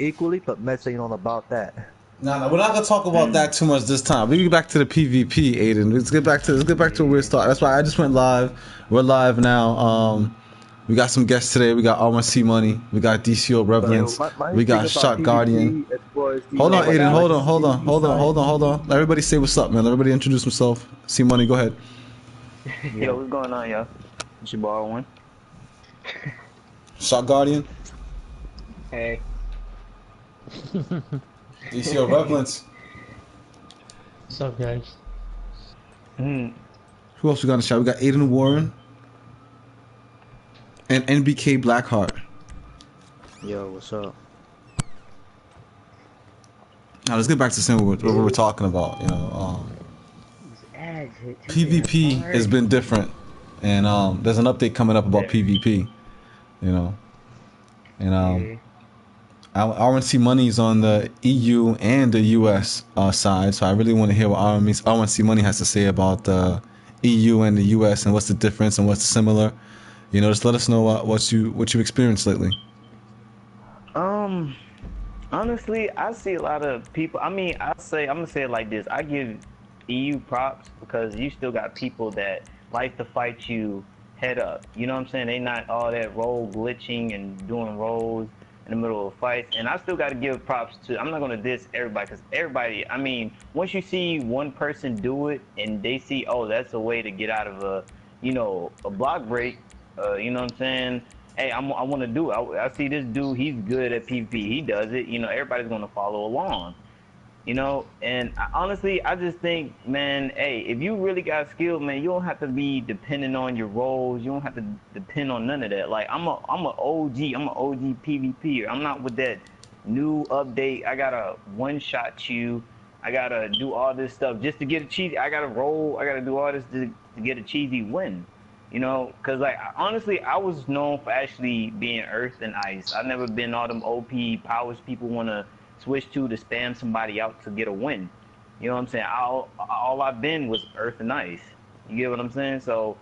equally, but Mets ain't on about that. No, we're not gonna talk about that too much this time. We get back to the PvP, Aiden. Let's get back to where we Yeah. start. That's why I just went live. We're live now. We got some guests today. We got RMC Money. We got DCO But Reverence. my We thing got about Shot Guardian. PvP, as far as Hold on, Hey, what's Aiden. up? Hold on, hold legacy on, hold on, side, hold on, hold on. Let everybody say what's up, man. Let everybody introduce himself. C Money, go ahead. Yo, yeah. what's going on, yo? It's your boy one. Shot Guardian. Hey, DCO Reverence. what's up, guys? Mm, Who else we got in the shot? We got Aiden Warren and NBK Blackheart. Yo, what's up? Now let's get back to saying what we were talking about. These ads hit too damn PvP has hard. been different, and there's an update coming up about yeah. PvP. You know, and Yeah. our RNC Money is on the EU and the US side, so I really want to hear what RNC Money has to say about the EU and the US and what's the difference and what's similar. Just let us know what you've experienced lately. Um, Honestly, I see a lot of people. I mean, I'm gonna say it like this. I give EU props because you still got people that like to fight you head up. You know what I'm saying? They not all that role glitching and doing roles in the middle of fights. And I still got to give props to. I'm not gonna diss everybody because everybody. I mean, once you see one person do it and they see, oh, that's a way to get out of a block break. You know what I'm saying? Hey, I want to do it. I see this dude, he's good at PvP. He does it. Everybody's going to follow along. And honestly, I just think, man, hey, if you really got skill, man, you don't have to be dependent on your roles. You don't have to depend on none of that. Like I'm a OG. I'm an OG PvPer. I'm not with that new update. I gotta one shot you. I gotta do all this stuff just to get a cheesy. I gotta roll. I gotta do all this to get a cheesy win. Cause like honestly, I was known for actually being Earth and Ice. I've never been all them OP powers people wanna switch to spam somebody out to get a win. You know what I'm saying? All I've been was Earth and Ice. You get what I'm saying? So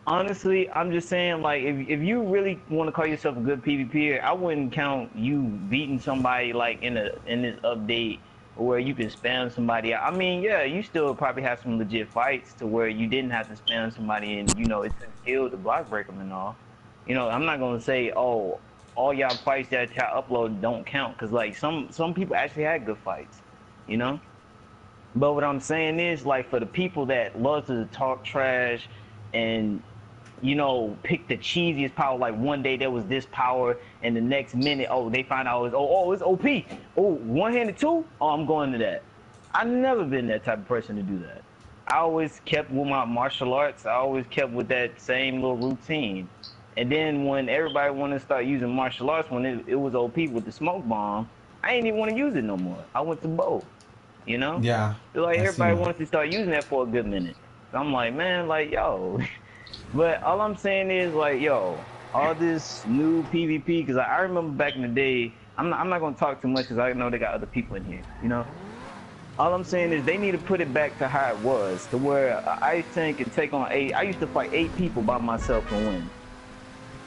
honestly, I'm just saying, like, if you really want to call yourself a good PvPer, I wouldn't count you beating somebody like in this update where you can spam somebody out. I mean, yeah, you still probably have some legit fights to where you didn't have to spam somebody and it took skill to block break them and all. I'm not gonna say, oh, all y'all fights that y'all upload don't count, because like some people actually had good fights, you know. But what I'm saying is, like, for the people that love to talk trash and pick the cheesiest power. Like one day there was this power, and the next minute, oh, they find out it's OP. Oh, one-handed too. Oh, I'm going to that. I've never been that type of person to do that. I always kept with my martial arts. I always kept with that same little routine. And then when everybody wanted to start using martial arts, when it was OP with the smoke bomb, I didn't even want to use it no more. I went to bow. You know, Yeah, like I see everybody that. wants to start using that for a good minute. So I'm like, man, like, yo, but all I'm saying is, like, yo, all this new PvP, because I remember back in the day, I'm not gonna talk too much because I know they got other people in here. All I'm saying is they need to put it back to how it was, to where an ice tank can take on eight. I used to fight 8 people by myself and win.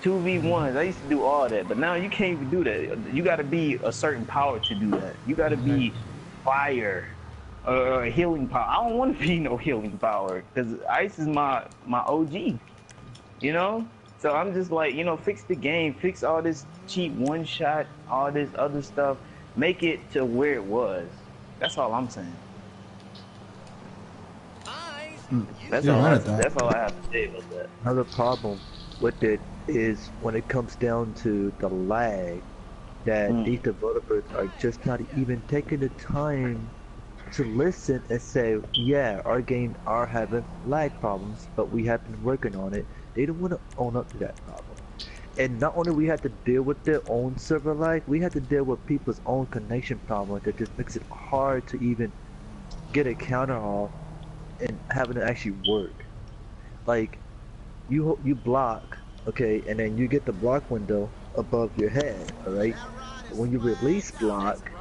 2v1s. I used to do all that, but now you can't even do that. You got to be a certain power to do that. You got to Right. be fire or healing power. I don't want to be no healing power because ice is my OG. You know. So I'm just like, fix the game, fix all this cheap one shot, all this other stuff, make it to where it was. That's all I'm saying. That's You're all right I at that. that's all I have to say about that. Another problem with it is when it comes down to the lag, that Mm. these developers are just not even taking the time to listen and say, yeah, our game are having lag problems, but we have been working on it. They don't want to own up to that problem. And not only we had to deal with their own server lag, we had to deal with people's own connection problem that just makes it hard to even get a counter off and having it actually work. Like you block, okay, and then you get the block window above your head, all right? But when you release block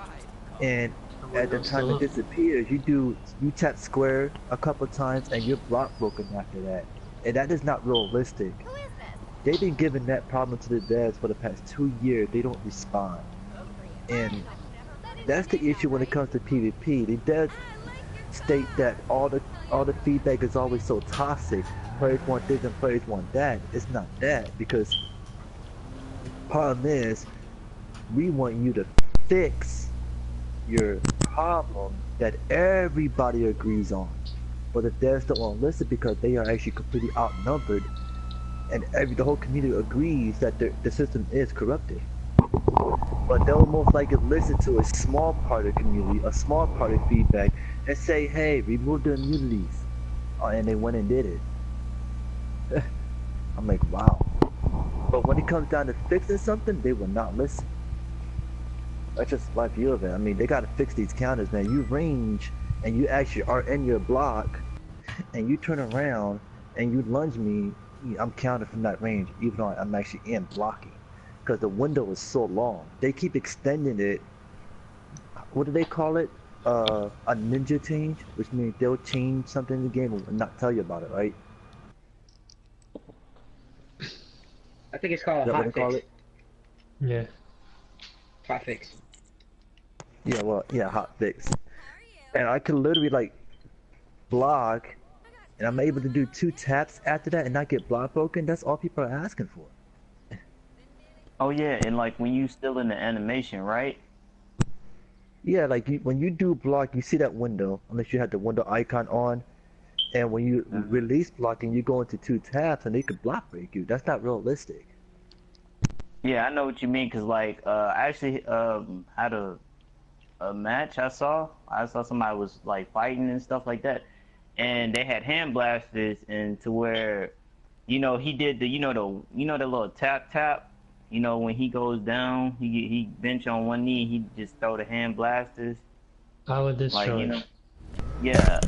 and The at the window's time still it up. disappears, you tap square a couple times and your block broken after that. And that is not realistic. They've been giving that problem to the devs for the past 2 years. They don't respond. And that's the issue when it comes to PvP. They did state that all the feedback is always so toxic. Players want this and players want that. It's not that, because problem is we want you to fix your problem that everybody agrees on. But if they're still on listen because they are actually completely outnumbered, and the whole community agrees that the system is corrupted. But they'll most likely listen to a small part of the community, a small part of feedback, and say, hey, remove the immunities. And they went and did it. I'm like, wow. But when it comes down to fixing something, they will not listen. That's just my view of it. I mean, they gotta fix these counters, man. You range, and you actually are in your block, and you turn around, and you lunge me, I'm counted from that range, even though I'm actually in blocking. Because the window is so long. They keep extending it. What do they call it? A ninja change, which means they'll change something in the game and not tell you about it, right? I think it's called Is a that what hot they call fix. it? Yeah. Hot fix. Yeah, well, yeah, hot fix. And I could literally like block, and I'm able to do 2 taps after that and not get block broken. That's all people are asking for. Oh yeah, and like when you still in the animation, right? Yeah, like when you do block, you see that window, unless you have the window icon on. And when you release blocking, you go into 2 taps and they could block break you. That's not realistic. Yeah, I know what you mean. Cause like I actually had a match I saw somebody was like fighting and stuff like that, and they had hand blasters, and to where, he did the the little tap tap, when he goes down, he bench on one knee, he just throw the hand blasters, Power like destroy. yeah,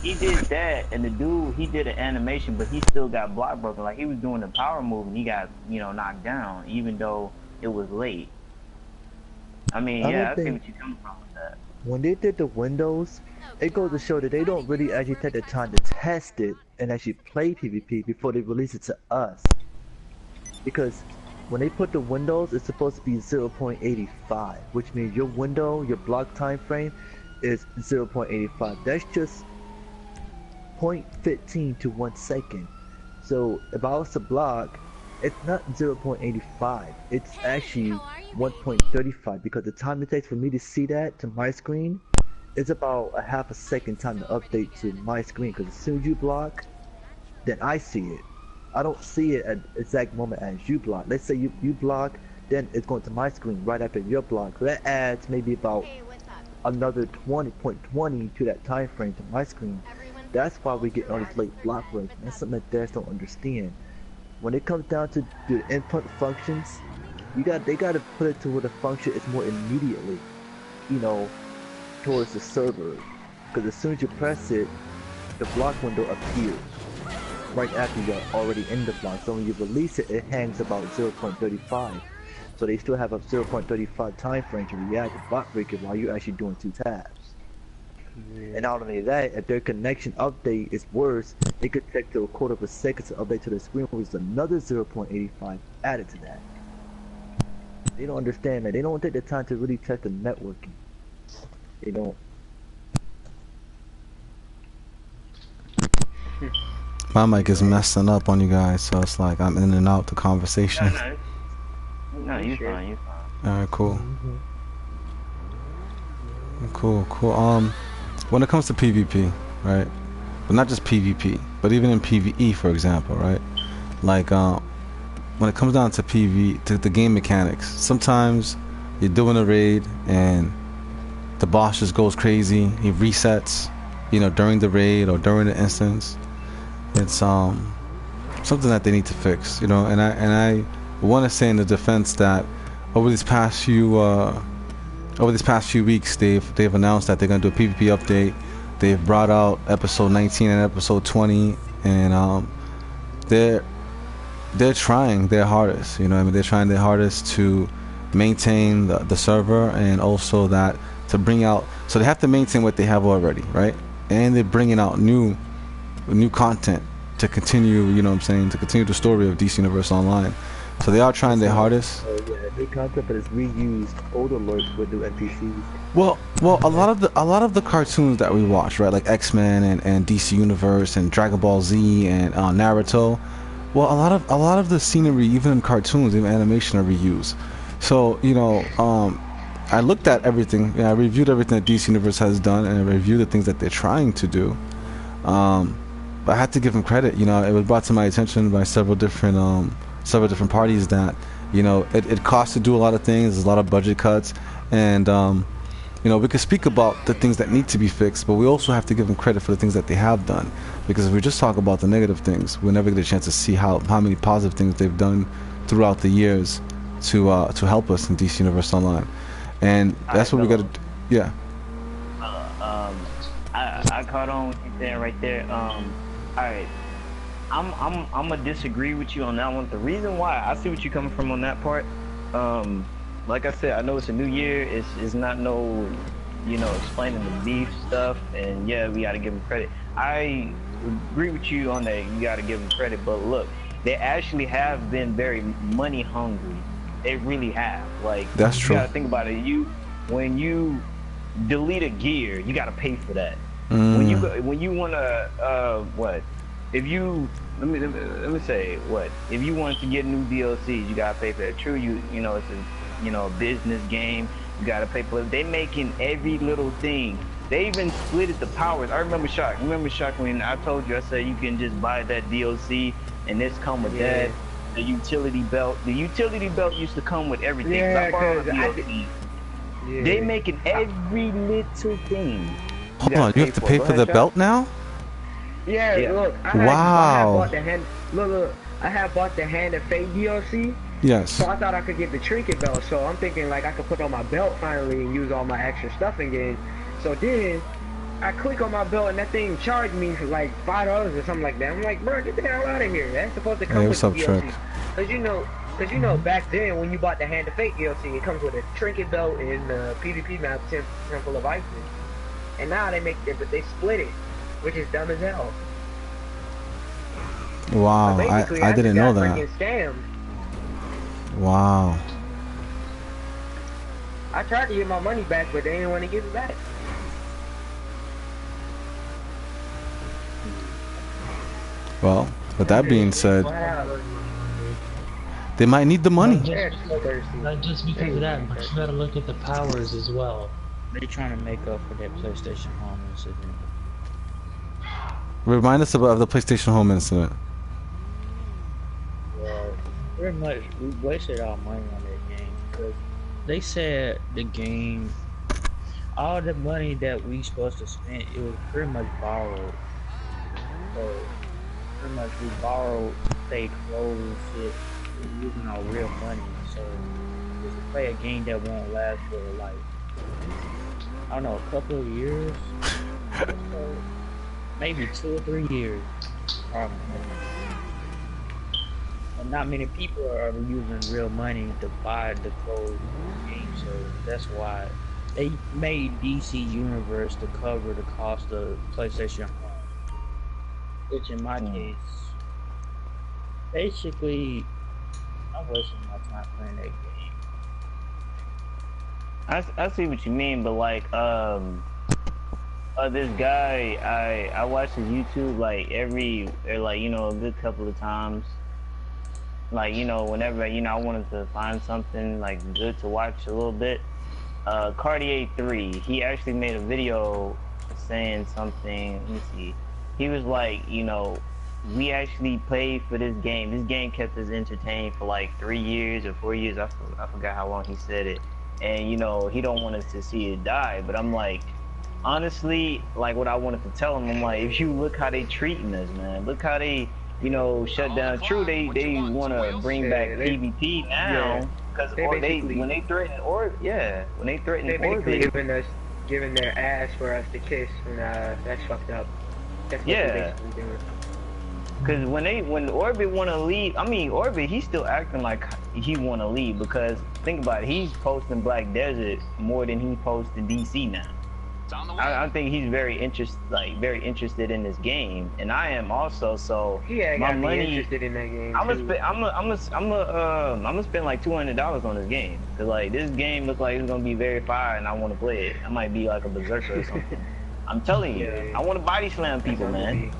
he did that, and the dude, he did an animation, but he still got block broken. Like he was doing the power move, and he got knocked down, even though it was late. I mean, I yeah, don't I see think what you're coming from with that. when they did the windows, it goes to show that they don't really actually take the time to test it and actually play PvP before they release it to us. Because when they put the windows, it's supposed to be 0.85, which means your window, your block time frame is 0.85. That's just 0.15 to 1 second. So if I was to block, it's not 0.85. It's actually 1.35, because the time it takes for me to see that to my screen is about a half a second time to update to my screen. Because as soon as you block, then I see it. I don't see it at the exact moment as you block. Let's say you block, then it's going to my screen right after your block. So that adds maybe about another 20.20 to that time frame to my screen. That's why we get all these late block breaks. That's something that devs don't understand. When it comes down to the input functions, they gotta put it to where the function is more immediately, towards the server. Because as soon as you press it, the block window appears right after you're already in the block. So when you release it, it hangs about 0.35. So they still have a 0.35 time frame to react to block breaking while you're actually doing 2 tabs. And not only that, if their connection update is worse, it could take to a quarter of a second to update to the screen, which is another 0.85 added to that. They don't understand that. They don't take the time to really test the networking. They don't. My mic is messing up on you guys, so it's like I'm in and out the conversation. No, you're fine. You're fine. All right, cool. Cool. When it comes to PvP, right? But not just PvP, but even in PvE, for example, right? Like, when it comes down to to the game mechanics, sometimes you're doing a raid and the boss just goes crazy. He resets, during the raid or during the instance. It's something that they need to fix, and I want to say in the defense that over these past few weeks, they've announced that they're gonna do a PvP update. They've brought out episode 19 and episode 20, and they're trying their hardest. They're trying their hardest to maintain the server, and also that to bring out. So they have to maintain what they have already, right? And they're bringing out new content to continue, to continue the story of DC Universe Online. So they are trying their hardest. Oh yeah, new concept, but it's reused older lords with new NPCs. Well, a lot of the cartoons that we watch, right, like X-Men and DC Universe and Dragon Ball Z and Naruto. Well, a lot of the scenery, even in cartoons, even animation, are reused. So I looked at everything. I reviewed everything that DC Universe has done, and I reviewed the things that they're trying to do. But I had to give them credit. It was brought to my attention by several different parties that it costs to do a lot of things. There's a lot of budget cuts, and we could speak about the things that need to be fixed, but we also have to give them credit for the things that they have done. Because if we just talk about the negative things, we'll never get a chance to see how many positive things they've done throughout the years to help us in DC Universe Online. And that's what we got to do. Yeah. I caught on what you're saying right there. All right, I'm gonna disagree with you on that one. The reason why, I see what you're coming from on that part. Like I said, I know it's a new year. It's not no, explaining the beef stuff, and yeah, we gotta give them credit. I agree with you on that. You gotta give them credit, but look, they actually have been very money hungry. They really have. Like, that's true. You gotta think about it. When you delete a gear, you gotta pay for that. When you wanna if you let me say what if you want to get new DLCs, you gotta pay for that. True, it's a business game. You gotta pay for it. They making every little thing. They even splitted the powers. I remember Shock. When I told you, I said you can just buy that DLC and this come with that. The utility belt. The utility belt used to come with everything. Yeah, They making every little thing. Hold on, you have to pay for the belt now? Yeah, look. I have bought the Hand of Fate DLC. Yes. So I thought I could get the trinket belt. So I'm thinking like I could put on my belt finally and use all my extra stuff again. So then I click on my belt and that thing charged me for like $5 or something like that. I'm like, bro, get the hell out of here. That's supposed to come with the DLC. Cause back then when you bought the Hand of Fate DLC, it comes with a trinket belt and the PvP map, Temple of Isis. And now they split it, which is dumb as hell. Wow, I didn't know that. Scammed. Wow. I tried to get my money back, but they didn't want to give it back. Well, with that being said, they might need the money. Not just because of that, but you gotta look at the powers as well. They're trying to make up for that PlayStation Home incident. Remind us of the PlayStation Home incident. Well, pretty much we wasted our money on that game because they said the game, all the money that we supposed to spend, it was pretty much borrowed. So pretty much we borrowed fake clothes and shit using our real money. So just to play a game that won't last for like, I don't know, a couple of years, so maybe 2 or 3 years. And not many people are using real money to buy the clothes in the game, so that's why they made DC Universe to cover the cost of PlayStation Home. Which in my case, basically, I'm wasting my time playing that game. I see what you mean, but like this guy, I watch his YouTube like a good couple of times. Like, whenever I wanted to find something like good to watch a little bit. Cartier 3, he actually made a video saying something. Let me see. He was like, we actually played for this game. This game kept us entertained for like 3 years or 4 years. I forgot how long he said it. And he don't want us to see it die. But I'm like, honestly, like what I wanted to tell him, I'm like, if you look how they treating us, man. Look how they, shut down. True, they want to bring back PvP now. Because when they threaten Orbit, giving their ass for us to kiss, and that's fucked up. That's what yeah. Because when Orbit want to leave, Orbit, he's still acting like he want to leave, because think about it, he's posting Black Desert more than he posted DC now. I think he's very interested in this game, and I am also. So Yeah, I my gotta be money, interested in that game I'm too. gonna spend like $200 on this game, cause like this game looks like it's gonna be very fire, and I want to play it. I might be like a berserker or something. I'm telling you, Yeah. I want to body slam people, man.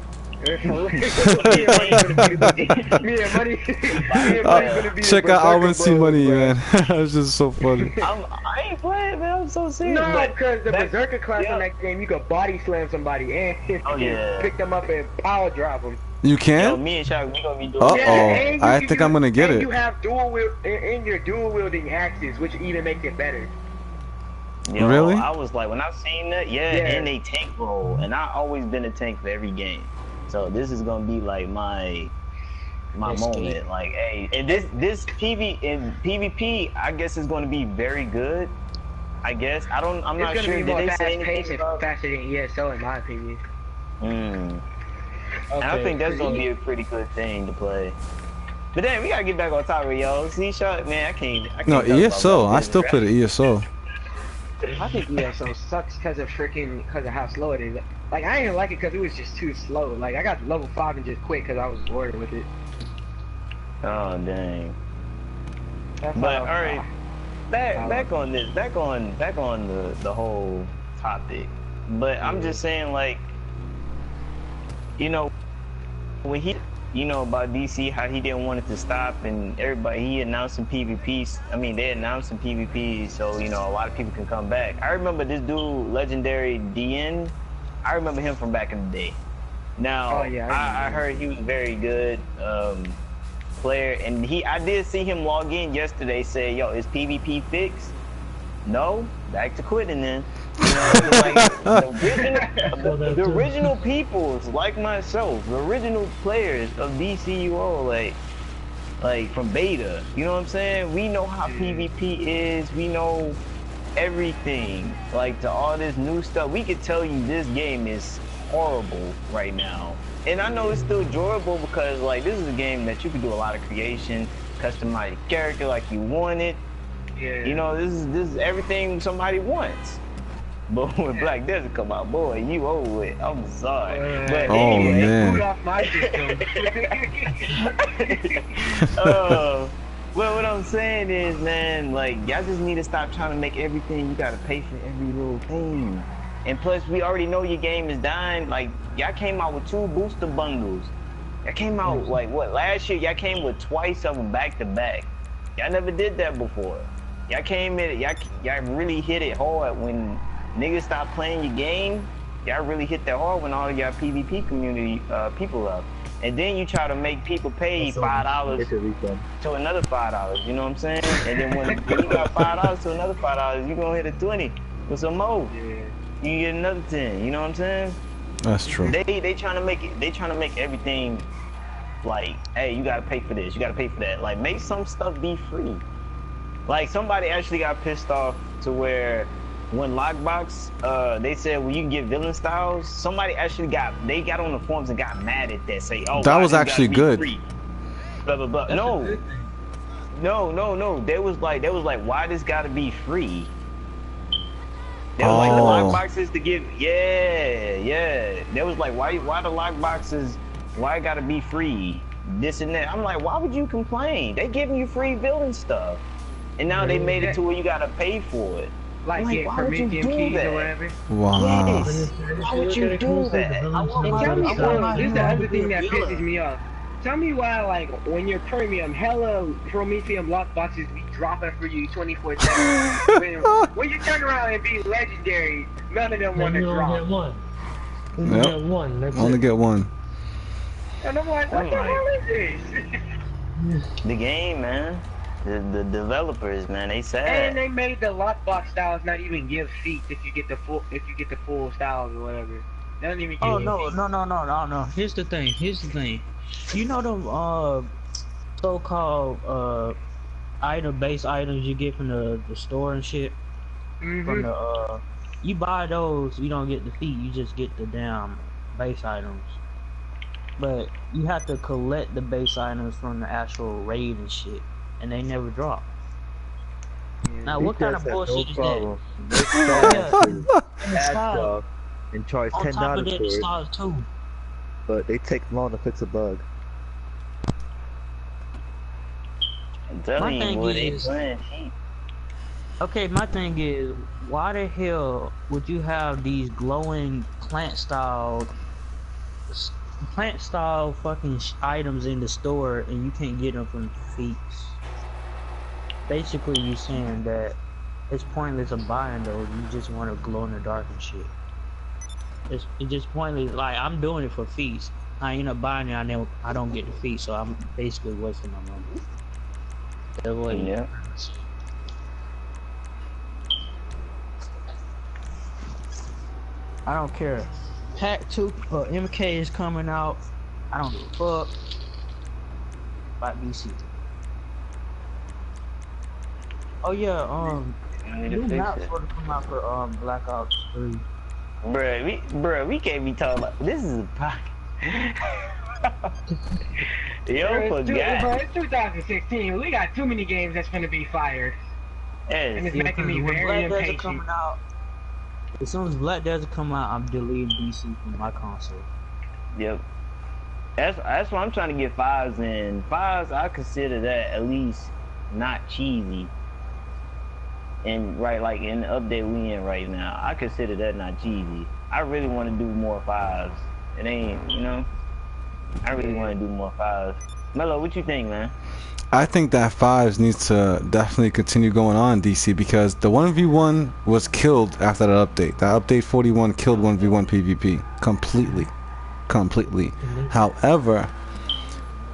Check out I want to see money, man. It's just so funny. I ain't playing, man. I'm so serious. No, because the berserker class in that game, you could body slam somebody and pick them up and power drop them. You can? Yo, me and Shaq, we gonna be doing. I think I'm gonna get it. You have you're dual wielding axes, which even makes it better. Yo, really? I was like, when I seen that, and they tank roll, and I always been a tank for every game, so this is gonna be like my moment. Like, hey, and this PvP, I guess is gonna be very good. I guess I'm not sure. Did they say anything about faster than ESO in my opinion? And I think that's gonna be a pretty good thing to play. But then we gotta get back on topic, yo. See, shot, man, I can't. No, ESO. I still play the ESO. I think ESO sucks because of how slow it is. Like, I didn't like it because it was just too slow. Like, I got to level 5 and just quit because I was bored with it. Oh dang. That's but all right, back on the whole topic. But I'm just saying, like, you know, when he, you know, about DC, how he didn't want it to stop, and everybody, he announced some PvPs. I mean, they announced some PvPs, so, you know, a lot of people can come back. I remember this dude, Legendary DN. I remember him from back in the day. Now, I heard he was very good player, and I did see him log in yesterday, say, yo, is PvP fixed? No, back to quitting then. You know, like, the original peoples like myself, the original players of DCUO, like from beta, you know what I'm saying? We know how PvP is, we know everything. Like, to all this new stuff, we could tell you this game is horrible right now. And I know it's still enjoyable because, like, this is a game that you can do a lot of creation, customize your character like you want it. Yeah. You know, this is everything somebody wants. But when Black Desert come out, boy, you over it. I'm sorry. But anyway, man. Off my system. Well, what I'm saying is, man, like, y'all just need to stop trying to make everything, you gotta pay for every little thing. And plus, we already know your game is dying. Like, y'all came out with 2 booster bundles. Y'all came out, like, what, last year? Y'all came with twice of them back to back. Y'all never did that before. Y'all came in, y'all really hit it hard when niggas stopped playing your game. Y'all really hit that hard when all of y'all PvP community people left. And then you try to make people pay $5 to another $5. You know what I'm saying? And then when you got $5 to another $5, you gonna hit a 20 with some more. Yeah. You get another 10. You know what I'm saying? That's true. They trying to make it. They trying to make everything like, hey, you gotta pay for this. You gotta pay for that. Like, make some stuff be free. Like, somebody actually got pissed off to where when Lockbox, they said, well, you can get villain styles. Somebody actually got on the forums and got mad at that. Say, oh, that was actually good. Free? Blah blah blah. No. They was like, why this gotta be free? They was like, the lockboxes to give. Yeah. They was like, why the lockboxes? Why it gotta be free? This and that. I'm like, why would you complain? They giving you free building stuff. And now they made it to where you gotta pay for it. Like why would you do that? Or whatever. Wow. Yes. Why would you do that? Tell me, this is the other thing that pisses me off. Tell me why, like, when you're premium, hella Prometheum lockboxes be dropping for you 24/7. when you turn around and be legendary, none of them want to drop. You only get one. You only get one. That's only get one. And I'm like, what the hell is this? The game, man. The developers, man, they sad. And they made the lockbox styles not even give feats if you get the full styles or whatever. They don't even give no. Here's the thing. You know them so-called base items you get from the store and shit? Mm-hmm. From the you buy those, you don't get the feat, you just get the damn base items. But you have to collect the base items from the actual raid and shit. And they never drop. Now, These what kind guys of have no bullshit is that? problem. They Yeah, start and to the add style. stuff and charge On $10 top of that, the for it, style too. but they take long to fix a bug. I'm My telling you, thing boy, they is, playing cheap. okay, my thing is, why the hell would you have these glowing plant style fucking items in the store and you can't get them from feats? Basically, you saying that it's pointless of buying those. You just want to glow in the dark and shit. It's just pointless. Like, I'm doing it for feats. I end up buying it. I don't get the feat, so I'm basically wasting my money. That way. Yeah. I don't care. Pack 2 MK is coming out. I don't give a fuck about DC. Oh yeah, I need to new fix maps it. supposed to come out for Black Ops 3. We can't be talking about this is a podcast. Yo, Bro, forgot. it's 2016. We got too many games that's gonna be fired. And it's Yes. making me When very Black Desert impatient. coming out, as soon as Black Desert come out, I'm deleting DC from my console. Yep. That's why I'm trying to get fives in. Fives, I consider that at least not cheesy. And right, like in the update we in right now, I consider that not cheesy. I really want to do more fives. It ain't, you know. I really want to do more fives. Mello, what you think, man? I think that fives needs to definitely continue going on, DC, because the 1v1 was killed after that update. That update 41 killed 1v1 PvP completely. However,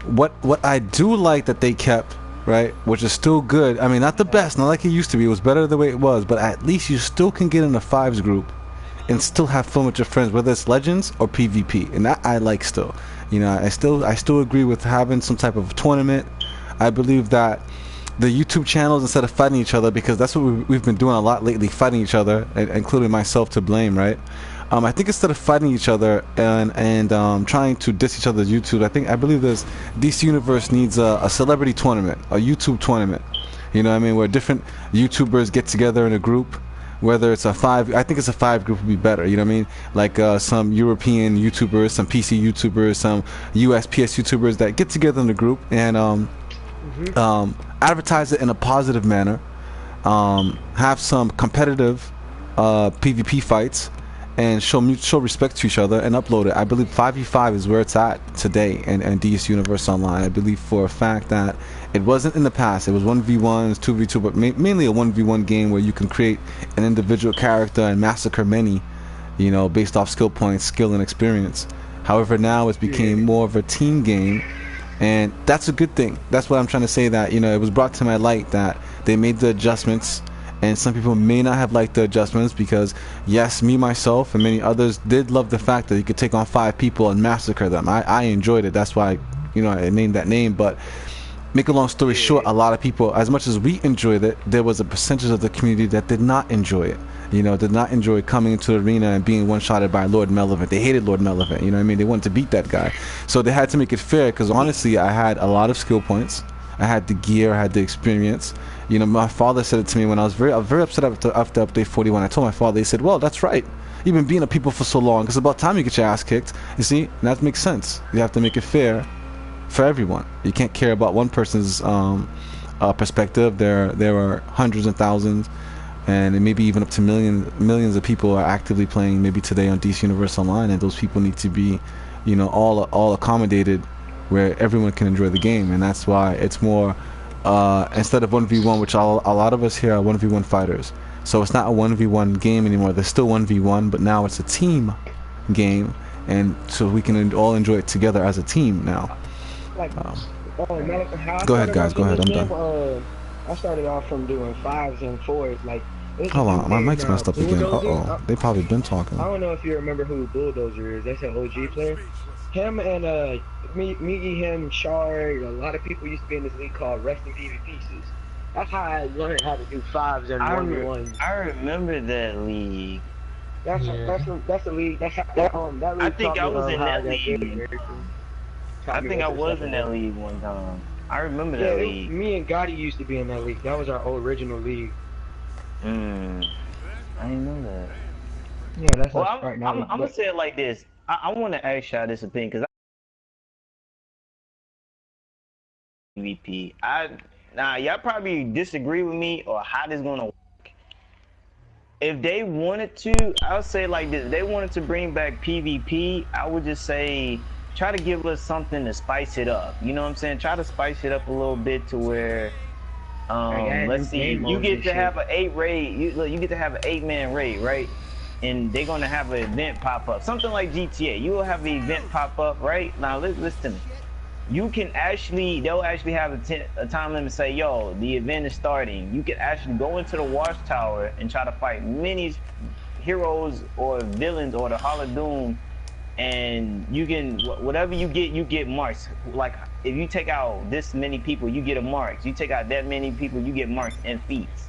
what I do like that they kept, right, which is still good. I mean, not the best, not like it used to be. It was better the way it was, but at least you still can get in a fives group and still have fun with your friends, whether it's Legends or PvP, and that I like still. You know, I still agree with having some type of tournament. I believe that the YouTube channels, instead of fighting each other, because that's what we've been doing a lot lately, fighting each other, including myself to blame, right? I think instead of fighting each other and trying to diss each other's YouTube, I believe DC Universe needs a celebrity tournament, a YouTube tournament. You know what I mean? Where different YouTubers get together in a group. Whether it's I think it's a 5 group would be better. You know what I mean? Like some European YouTubers, some PC YouTubers, some US PS YouTubers that get together in a group and advertise it in a positive manner. Have some competitive PvP fights and show respect to each other and upload it. I believe 5v5 is where it's at today in DC Universe Online. I believe for a fact that it wasn't in the past. It was 1v1s, 2v2, but mainly a 1v1 game where you can create an individual character and massacre many, you know, based off skill points, skill and experience. However, now it's became more of a team game, and that's a good thing. That's what I'm trying to say, that, you know, it was brought to my light that they made the adjustments. And some people may not have liked the adjustments because, yes, me, myself, and many others did love the fact that you could take on 5 people and massacre them. I enjoyed it. That's why, you know, I named that name. But make a long story short, a lot of people, as much as we enjoyed it, there was a percentage of the community that did not enjoy it. You know, did not enjoy coming into the arena and being one-shotted by Lord Melevant. They hated Lord Melevant. You know what I mean? They wanted to beat that guy. So they had to make it fair because, honestly, I had a lot of skill points. I had the gear. I had the experience. You know, my father said it to me when I was very upset after update 41. I told my father, he said, well, that's right. You've been beating up people for so long. It's about time you get your ass kicked. You see, and that makes sense. You have to make it fair for everyone. You can't care about one person's perspective. There are hundreds and thousands, and maybe even up to millions of people are actively playing maybe today on DC Universe Online, and those people need to be, you know, all accommodated where everyone can enjoy the game. And that's why it's more instead of 1v1, which a lot of us here are 1v1 fighters. So it's not a 1v1 game anymore. There's still 1v1, but now it's a team game, and so we can all enjoy it together as a team now. Like, Go ahead, guys. Go ahead. I'm done. I started off from doing 5s and 4s. Like, hold on, my mic's messed up again. They probably been talking. I don't know if you remember who Bulldozer is. That's an OG player. Him and me, him, Shard, a lot of people used to be in this league called Rest in PvPieces. That's how I learned how to do 5s and 1v1s. I remember that league. That's the league. That league. I think I was in that league. I think I was in that league one time. I remember Yeah, that league. me and Gotti used to be in that league. That was our original league. I didn't know that. Yeah, that's Well, us I'm right now. I'm, I'm gonna But say it like this. I want to ask y'all this opinion because PvP. Now y'all probably disagree with me or how this gonna work. If they wanted to, I would say like this. If they wanted to bring back PvP, I would just say try to give us something to spice it up. You know what I'm saying? Try to spice it up a little bit to where like add new let's see, game you modes get and to shit. have an 8 raid. You get to have an 8-man raid, right? And they're gonna have an event pop up, something like GTA. You will have an event pop up, right? Now listen to me. You can actually, they'll actually have a time limit. Say, yo, the event is starting. You can actually go into the watchtower and try to fight many heroes or villains or the Hall of Doom, and you can whatever you get marks. Like if you take out this many people, you get a marks. You take out that many people, you get marks and feats.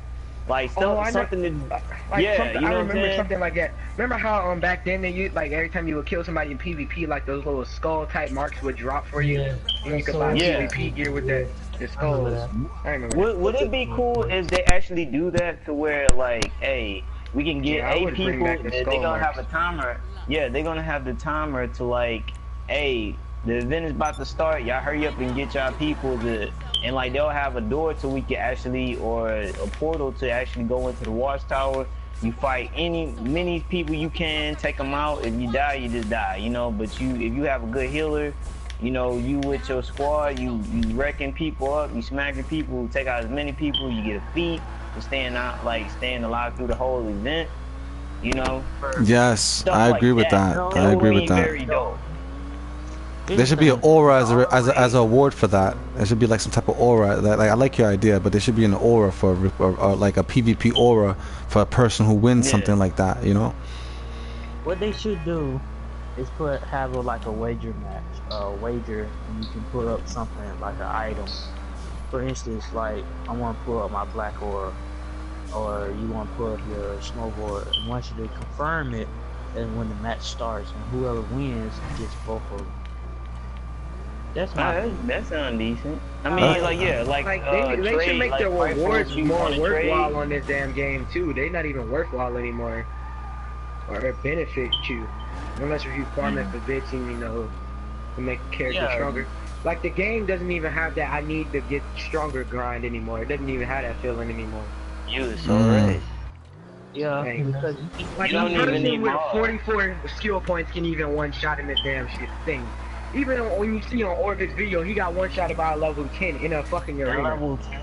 Like Oh, stuff, I know. something to, Like yeah, something, you I know what I'm remember saying? something like that. Remember how back then they used like every time you would kill somebody in PvP, like those little skull type marks would drop for you, Yeah, and you that's could buy so Yeah. PvP gear with yeah. the I remember skulls. that. I remember that. Would it be cool if they actually do that to where like, hey, we can get Yeah, I 8 would bring people, back the they're skull gonna have marks. a timer. Yeah, they're gonna have the timer to like, hey, the event is about to start. Y'all hurry up and get y'all people to, and like they'll have a door so we can actually, or a portal to actually go into the watchtower. You fight many people you can, take them out. If you die, you just die, you know. But if you have a good healer, you know, you with your squad, you wrecking people up, you smacking people, take out as many people, you get a feat for staying alive through the whole event, you know, for Yes, stuff I like agree with that. that. No, I That would agree with be that. very dope. There should be an aura as a award for that. There should be like some type of aura. That, like I like your idea, but there should be an aura for or like a PvP aura for a person who wins Yeah. something like that. You know? What they should do is have like a wager match, wager, and you can put up something like an item. For instance, like I want to pull up my black ore, or you want to pull up your snowboard. And once you confirm it, and when the match starts, and whoever wins gets both of them. That's my thing. That sounds decent. I mean, like yeah, Like they should trade, make like the rewards rifles you more want to worthwhile trade. on this damn game too. They not even worthwhile anymore, or it benefits you, unless if you farm it for bits and you know to make the character Yeah. stronger. Like the game doesn't even have that I need to get stronger grind anymore. It doesn't even have that feeling anymore. You is so right. Yeah, Like, because like You a don't even person need with mods. 44 skill points can even one shot in this damn shit thing. Even when you see on Orbit's video, he got one shot by a level 10 in a fucking arena. Level 10.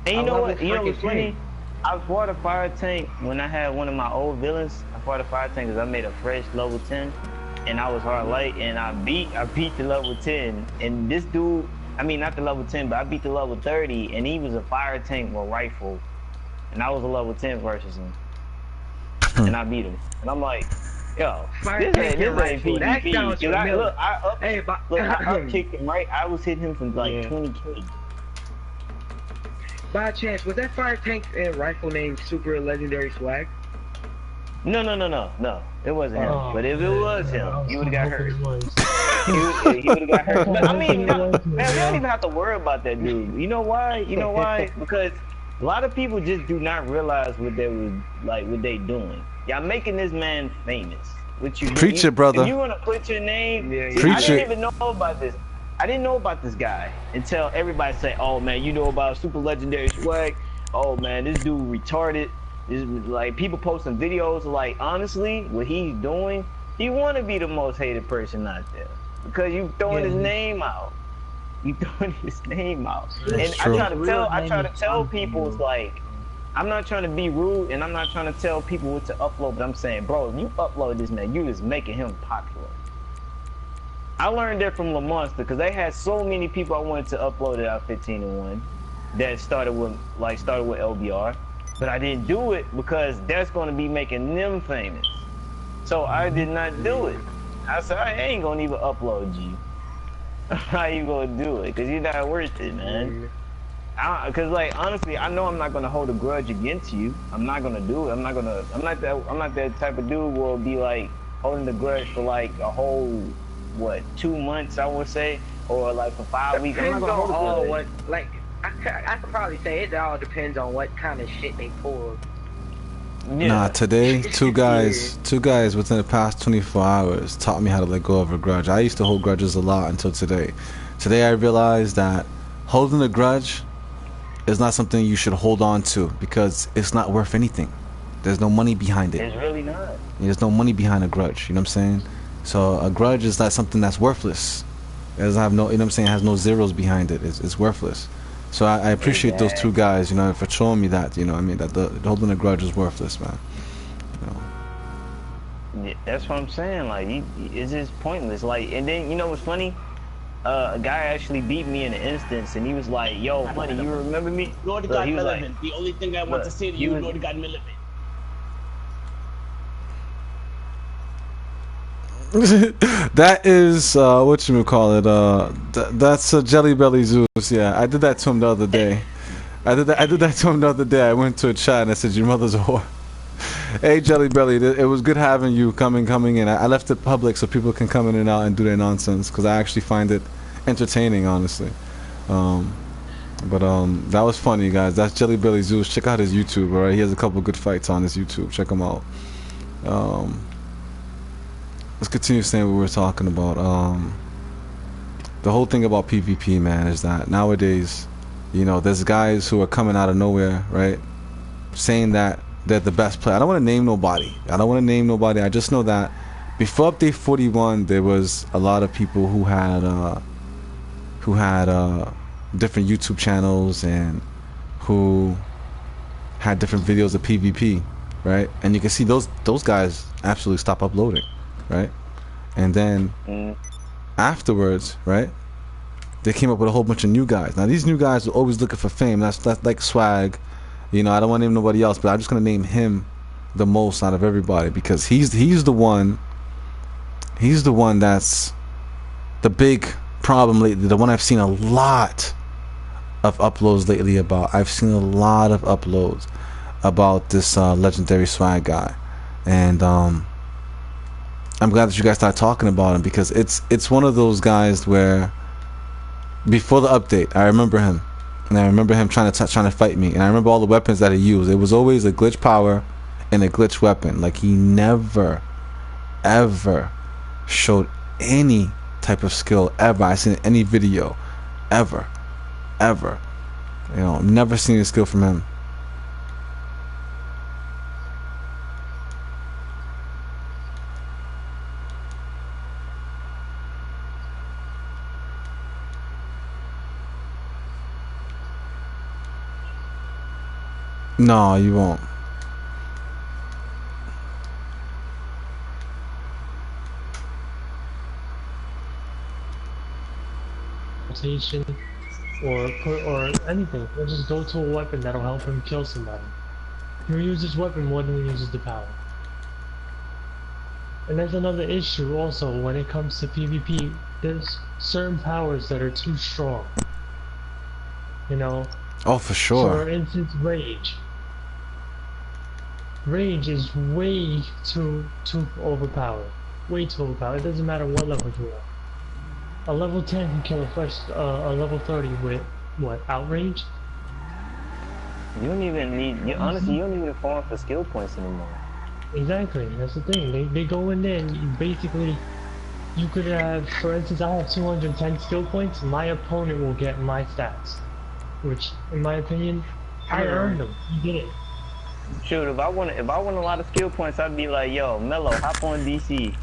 And you I know love what? this You know what's freaking funny? thing. I fought a fire tank when I had one of my old villains. I fought a fire tank because I made a fresh level 10, and I was hard light, and I beat the level 10. And this dude, I mean not the level 10, but I beat the level 30, and he was a fire tank with rifle, and I was a level 10 versus him, and I beat him. And I'm like, yo, Fire this tank ain't and rifle, that PvP. sounds 'Cause familiar. Hey, I up kicked him right. I was hitting him from like Yeah. 20K. by chance, was that fire tank and rifle named Super Legendary Swag? No. It wasn't him. Oh, But if it was him, he would have got hurt. It was. He would have got hurt. But, I mean, no, It was, man, we yeah. don't even have to worry about that dude. You know why? You know why? Because a lot of people just do not realize what they doing. Y'all making this man famous. What you Preach it, brother. If you want to put your name, Yeah, see, Preach I didn't it. even know about this. I didn't know about this guy until everybody say, "Oh man, you know about Super Legendary Swag? Oh man, this dude retarded." This like people posting videos. Like honestly, what he's doing, he want to be the most hated person out there because you throwing his name out. You throwing his name out. That's And true. I try to tell people it's like, I'm not trying to be rude and I'm not trying to tell people what to upload, but I'm saying, bro, if you upload this man, you just making him popular. I learned that from LaMonster because they had so many people I wanted to upload it out 15-1 that started with LBR, but I didn't do it because that's going to be making them famous. So I did not do it. I said I ain't gonna even upload you. How you gonna do it? Cause you're not worth it, man. Cause like honestly, I know I'm not gonna hold a grudge against you. I'm not gonna do it. I'm not that type of dude who will be like holding the grudge for like a whole 2 months. I would say or like for 5 weeks, I'm not Depends gonna on hold a all grudge. what, like, I could probably say it all depends on what kind of shit they pull. Nah, Yeah. today Yeah. two guys within the past 24 hours taught me how to let go of a grudge. I used to hold grudges a lot until today. Today I realized that holding a grudge is not something you should hold on to because it's not worth anything. There's no money behind it. It's really not. There's no money behind a grudge. You know what I'm saying? So a grudge is not something that's worthless. It doesn't have no, you know what I'm saying? It has no zeros behind it. It's worthless. So I appreciate those two Exactly. guys, you know, for showing me that. You know what I mean? That the holding a grudge is worthless, man. You know? Yeah, that's what I'm saying. Like, it's just pointless. Like, and then you know what's funny? A guy actually beat me in an instance, and he was like, "Yo, buddy, you remember me?" Lord Look, God he was like, Militant. The only thing I want to "Look, say to he you, was." Lord God Militant. That is what you would call it. That's Jelly Belly Zeus. Yeah, I did that to him the other day. I did that to him the other day. I went to a chat and I said, "Your mother's a whore." Hey, Jelly Belly, it was good having you coming in. I left it public so people can come in and out and do their nonsense because I actually find it entertaining, honestly. But that was funny, guys. That's Jelly Belly Zeus. Check out his YouTube. All right, he has a couple good fights on his YouTube. Check him out. Let's continue saying what we were talking about. The whole thing about PvP, man, is that nowadays, you know, there's guys who are coming out of nowhere, right, saying that they're the best player. I don't want to name nobody. I just know that before update 41, there was a lot of people who had different YouTube channels and who had different videos of PvP, right? And you can see those guys absolutely stop uploading, right? And then afterwards, right, they came up with a whole bunch of new guys. Now these new guys are always looking for fame. That's like Swag. You know, I don't want to name nobody else, but I'm just gonna name him the most out of everybody because he's the one that's the big problem lately. The one I've seen a lot of uploads lately about. I've seen a lot of uploads about this legendary Swag guy, and I'm glad that you guys started talking about him because it's one of those guys where before the update, I remember him. And I remember him trying to fight me. And I remember all the weapons that he used. It was always a glitch power and a glitch weapon. Like, he never, ever showed any type of skill ever. I seen any video. Ever. Ever. You know, never seen a skill from him. No, you won't. Rotation or anything. He'll just go to a weapon that'll help him kill somebody. He'll use his weapon more than he uses the power. And there's another issue also when it comes to PvP. There's certain powers that are too strong. You know? Oh, for sure. For instance, Rage. Rage is way too overpowered. Way too overpowered. It doesn't matter what level you are. A level 10 can kill a level 30 with, what, Outrage? You don't even need, honestly, you don't even farm for skill points anymore. Exactly, that's the thing. They go in there and you could have, for instance, I have 210 skill points, my opponent will get my stats. Which, in my opinion, I earned them. You did it. Shoot, if I want a lot of skill points, I'd be like, yo, Mello, hop on DC.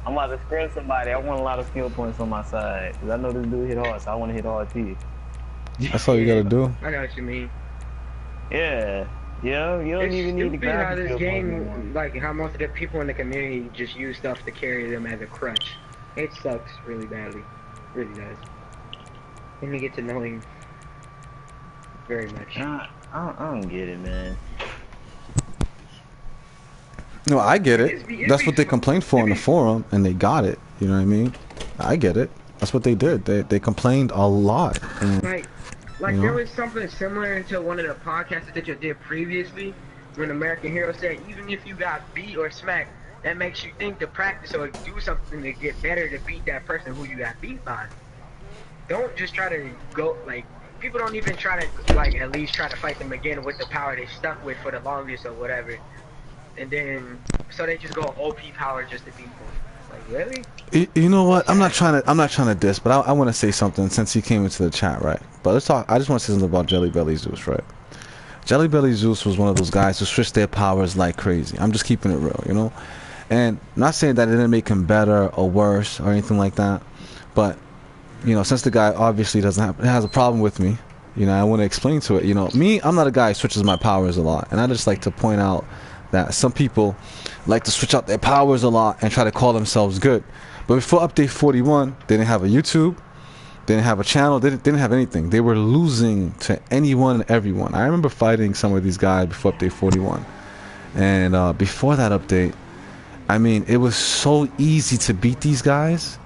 I'm about to screw somebody. I want a lot of skill points on my side. Cause I know this dude hit hard, so I want to hit hard too. That's all you gotta do. I know what you mean. Yeah. Yeah, you don't even need to grab how grab this skill game, points. like how most of the people in the community just use stuff to carry them as a crutch. It sucks really badly. Really does. And you get to know him very much. I don't get it, man. No, I get it. That's what they complained for in the forum, and they got it. You know what I mean? I get it. That's what they did. They complained a lot. And, Like you know? there was something similar to one of the podcasts that you did previously, when American Hero said even if you got beat or smacked, that makes you think to practice or do something to get better to beat that person who you got beat by. Don't just try to go, like, people don't even try to, like, at least try to fight them again with the power they stuck with for the longest or whatever. And then, so they just go OP power just to beat them. Like, really? You know what? I'm not trying to diss, but I want to say something since he came into the chat, right? But let's talk. I just want to say something about Jelly Belly Zeus, right? Jelly Belly Zeus was one of those guys who switched their powers like crazy. I'm just keeping it real, you know? And I'm not saying that it didn't make him better or worse or anything like that, but, you know, since the guy obviously has a problem with me, you know, I want to explain to it. You know, me, I'm not a guy who switches my powers a lot, and I just like to point out that some people like to switch out their powers a lot and try to call themselves good. But before update 41, they didn't have a YouTube, they didn't have a channel, they didn't have anything. They were losing to anyone and everyone. I remember fighting some of these guys before update 41. And before that update, I mean, it was so easy to beat these guys.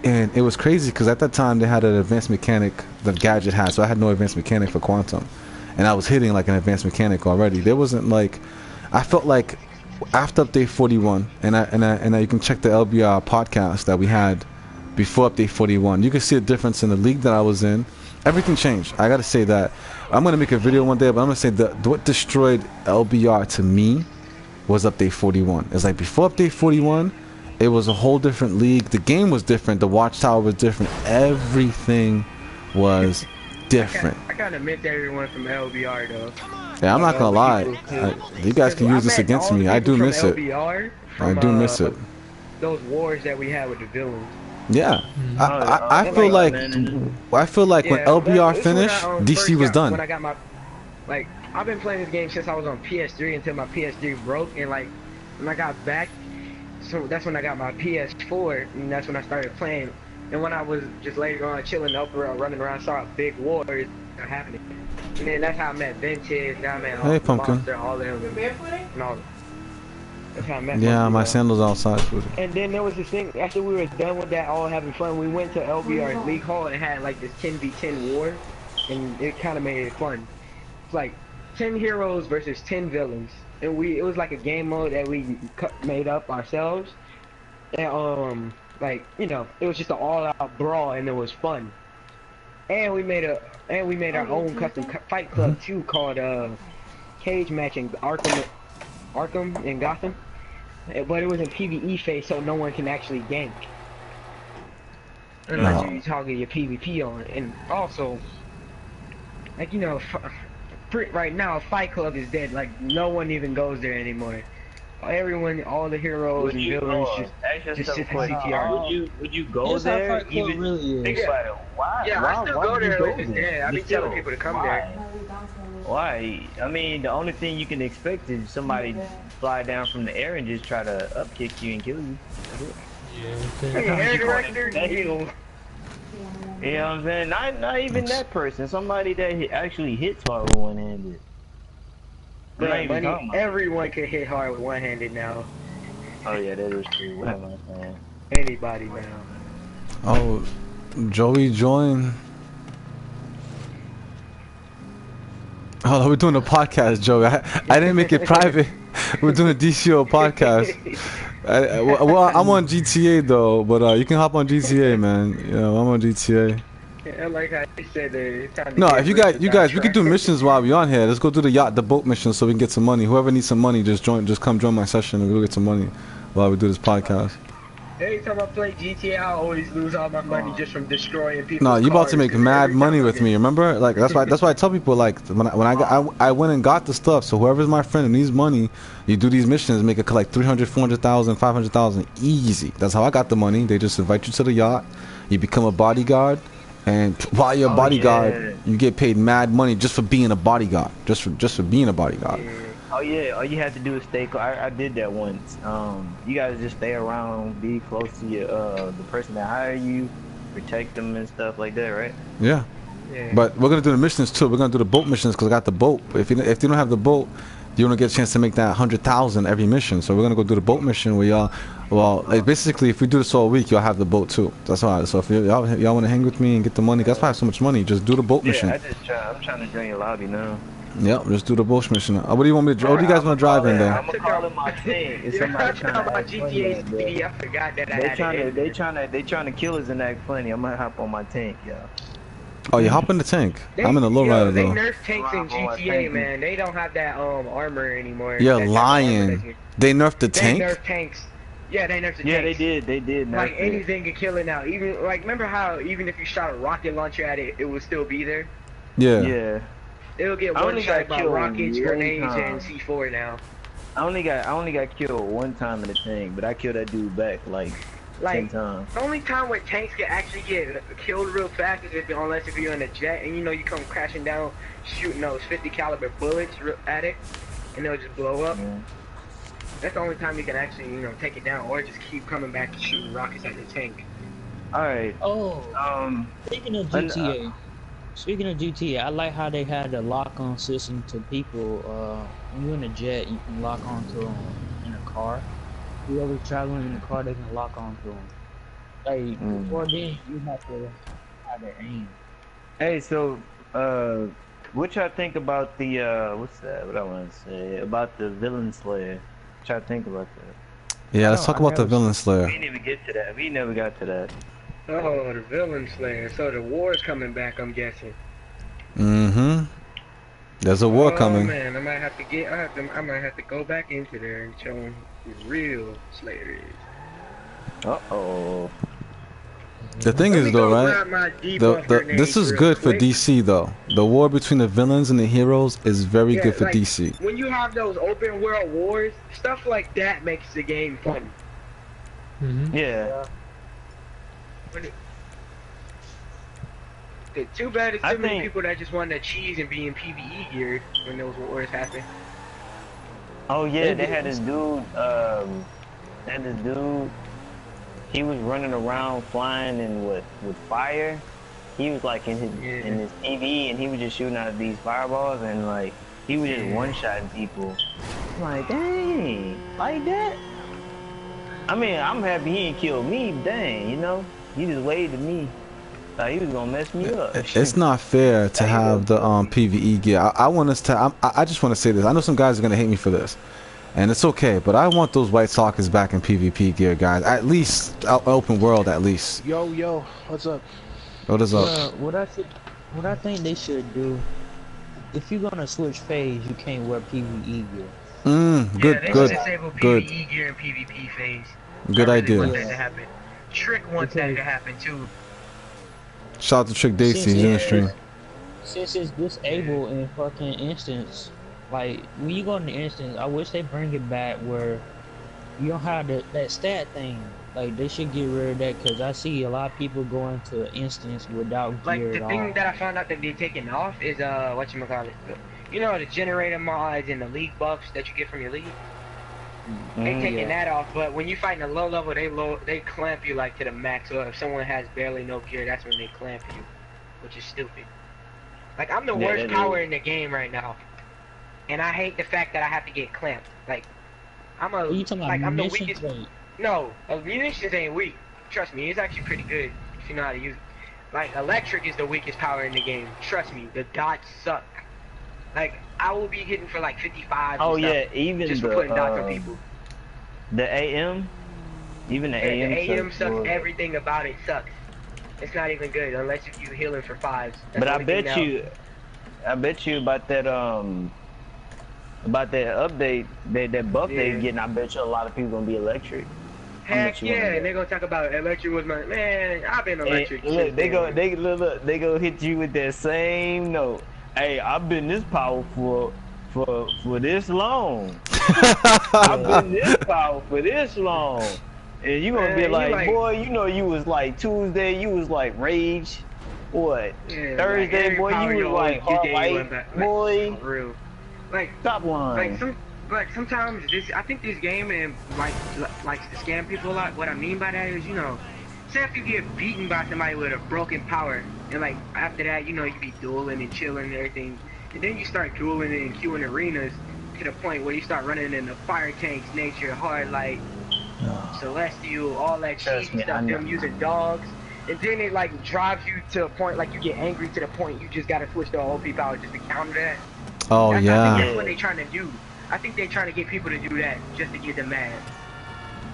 And it was crazy because at that time they had an advanced mechanic that Gadget had, so I had no advanced mechanic for Quantum. And I was hitting like an advanced mechanic already. There wasn't like, I felt like after update 41, and you can check the LBR podcast that we had before update 41. You can see a difference in the league that I was in. Everything changed. I gotta say that. I'm gonna make a video one day, but I'm gonna say that what destroyed LBR to me was update 41. It's like before update 41, it was a whole different league. The game was different. The watchtower was different. Everything was different. I gotta admit to everyone from LBR though. Yeah, I'm not gonna lie. You guys can use this against me. I do miss it. I do miss it. Those wars that we had with the villains. Yeah, I feel like when LBR finished, DC was done. When I got my, like, I've been playing this game since I was on PS3 until my PS3 broke, and like when I got back, so that's when I got my PS4, and that's when I started playing. And when I was just later on chilling up around, running around, saw a big war happening. And then that's how I met Vintage, I met Monster, all of them. And all. That's how I met my sandals outside. And then there was this thing, after we were done with that, all having fun, we went to LBR League Hall and had like this 10v10 war. And it kind of made it fun. It's like 10 heroes versus 10 villains. And it was like a game mode that we made up ourselves. And like, you know, it was just an all-out brawl, and it was fun. And we made our own custom fight club too, called Cage Matching Arkham in Gotham. But it was in PvE phase, so no one can actually gank unless you're talking your PvP on. And also, like, you know, right now Fight Club is dead. Like, no one even goes there anymore. Everyone, all the heroes and villains just sit in CTR. Would you go there? Even really think about it. Why? Yeah, why, I still why go would you there. there? Yeah, I be telling people to come there. Why? I mean, the only thing you can expect is somebody fly down from the air and just try to upkick you and kill you. Air director, you know what I'm saying? Not even that person. Somebody that actually hits hard with one-handed. Everyone can hit hard with one-handed now. Oh yeah, that is true. What am I saying? Anybody now. Oh, Joey joined. Oh, we're doing a podcast, Joey. I didn't make it private. We're doing a DCUO podcast. Well, I'm on GTA though, but you can hop on GTA, man. Yeah, I'm on GTA. I like how you said that. No, if you guys, we can do missions while we on here. Let's go do the boat mission so we can get some money. Whoever needs some money, just come join my session and we'll get some money while we do this podcast. Every time I play GTA, I always lose all my money just from destroying people. No, you about to make mad money with me. Remember, like that's why I tell people, like when I went and got the stuff. So whoever's my friend and needs money, you do these missions, make it collect 300, 400,000, 500,000, easy. That's how I got the money. They just invite you to the yacht, you become a bodyguard, and while you're a bodyguard, you get paid mad money just for being a bodyguard, just for being a bodyguard. Yeah. Oh yeah, all you have to do is stay close. I did that once. You guys just stay around, be close to your the person that hired you, protect them and stuff like that, right? Yeah. But we're gonna do the missions too. We're gonna do the boat missions because I got the boat. If you don't have the boat, you don't get a chance to make that 100,000 every mission. So we're gonna go do the boat mission where y'all, well, like basically if we do this all week, y'all have the boat too. That's why. So if y'all want to hang with me and get the money, that's why I have so much money. Just do the boat mission. I'm trying to join your lobby now. Yep, just do the bush mission. What do you want me to? What do you guys want to drive in there? I'm gonna call it my tank. It's somebody trying to act funny GTA at that. CD. I forgot that I They had trying it. to they trying to kill us and act funny. I'm gonna hop on my tank, yo. Oh, you hop in the tank. I'm in the lowrider They though. nerf tanks in GTA, man. They don't have that armor anymore. You're That lying. They nerfed the They tank? nerf tanks. Yeah, they nerfed the Yeah, tanks. they did. Like anything can kill it now. Even like remember how even if you shot a rocket launcher at it, it would still be there. Yeah. Yeah. It'll get I one only shot got by killed rockets, one grenades, time. and C4 now. I only got killed one time in the tank, but I killed that dude back like 10 times. The only time where tanks can actually get killed real fast is unless if you're in a jet and you know you come crashing down, shooting those 50 caliber bullets at it, and they'll just blow up. Yeah. That's the only time you can actually take it down, or just keep coming back and shooting rockets at the tank. All right. Oh, speaking of GTA, I like how they had the lock-on system to people. When you're in a jet, you can lock onto them in a car. Whoever's traveling in the car, they can lock onto them. Like before then, you have to have the aim. Hey, so what y'all think about the what's that? What I want to say about the villain slayer? What y'all think about that? Yeah, let's talk about the villain slayer. We didn't even get to that. We never got to that. Oh, the villain slayer. So the war is coming back, I'm guessing. Mm-hmm. There's a war coming. Oh man, I might have to go back into there and show them who the real slayer is. Uh-oh. The thing is though, right? This is good for DC though. The war between the villains and the heroes is very good for DC. When you have those open world wars, stuff like that makes the game fun. Yeah. Too bad it's too many people that just want to cheese and be in PvE gear when those wars happen. Oh yeah, they had this dude. He was running around flying in with fire. He was like in his PvE, and he was just shooting out these fireballs, and like he was just one-shotting people. I'm like, dang, like that. I mean, I'm happy he didn't kill me. Dang, he just waved at me. Thought he was gonna mess me up. It's not fair to have the PvE gear. I want us to. I just want to say this. I know some guys are gonna hate me for this, and it's okay. But I want those White Sockers back in PvP gear, guys. At least open world, at least. Yo, what's up? What is up? What I think they should do. If you're gonna switch phase, you can't wear PvE gear. Good. Disable PvE gear and PvP phase. Good idea. Want that to happen. Trick wants that to happen too. Shout out to Trick Daisy, he's in the stream. Since it's disabled in fucking instance, like when you go in the instance, I wish they bring it back where you don't have that stat thing. Like they should get rid of that because I see a lot of people going to instance without gear at all. Like the thing that I found out that they're taking off is whatchamacallit. You know the generator mods and the league buffs that you get from your league? They taking that off, but when you fight in a low level, they clamp you like to the max. So if someone has barely no gear, that's when they clamp you, which is stupid. Like I'm the worst power in the game right now, and I hate the fact that I have to get clamped. Like I'm the weakest. No, munitions ain't weak. Trust me, it's actually pretty good if you know how to use it. Like electric is the weakest power in the game. Trust me, the dots suck. Like I will be hitting for like 55. Oh yeah, even just for putting dots on people. The AM, even the AM. The AM sucks. Everything about it sucks. It's not even good unless you healing for fives. But I bet you about that update, that buff they're getting. I bet you a lot of people gonna be electric. Heck yeah, and they're gonna talk about electric was my man. I've been electric. Look, they go hit you with that same note. Hey, I've been this powerful for this long. I've been this powerful for this long. And you gonna be like, boy, you was like Tuesday, you was like rage. What? Yeah, Thursday, like boy, you was like hard white, boy. For real. Like top line. Sometimes I think this game and likes to scam people a lot. What I mean by that is, say if you get beaten by somebody with a broken power, and like after that, you be dueling and chilling and everything, and then you start dueling and queuing arenas to the point where you start running into fire tanks, nature, hard light, celestial, all that cheesy stuff. Them using dogs, and then it like drives you to a point like you get angry to the point you just gotta switch to OP power just to counter that. Oh I think yeah. that's what they're trying to do. I think they're trying to get people to do that just to get them mad.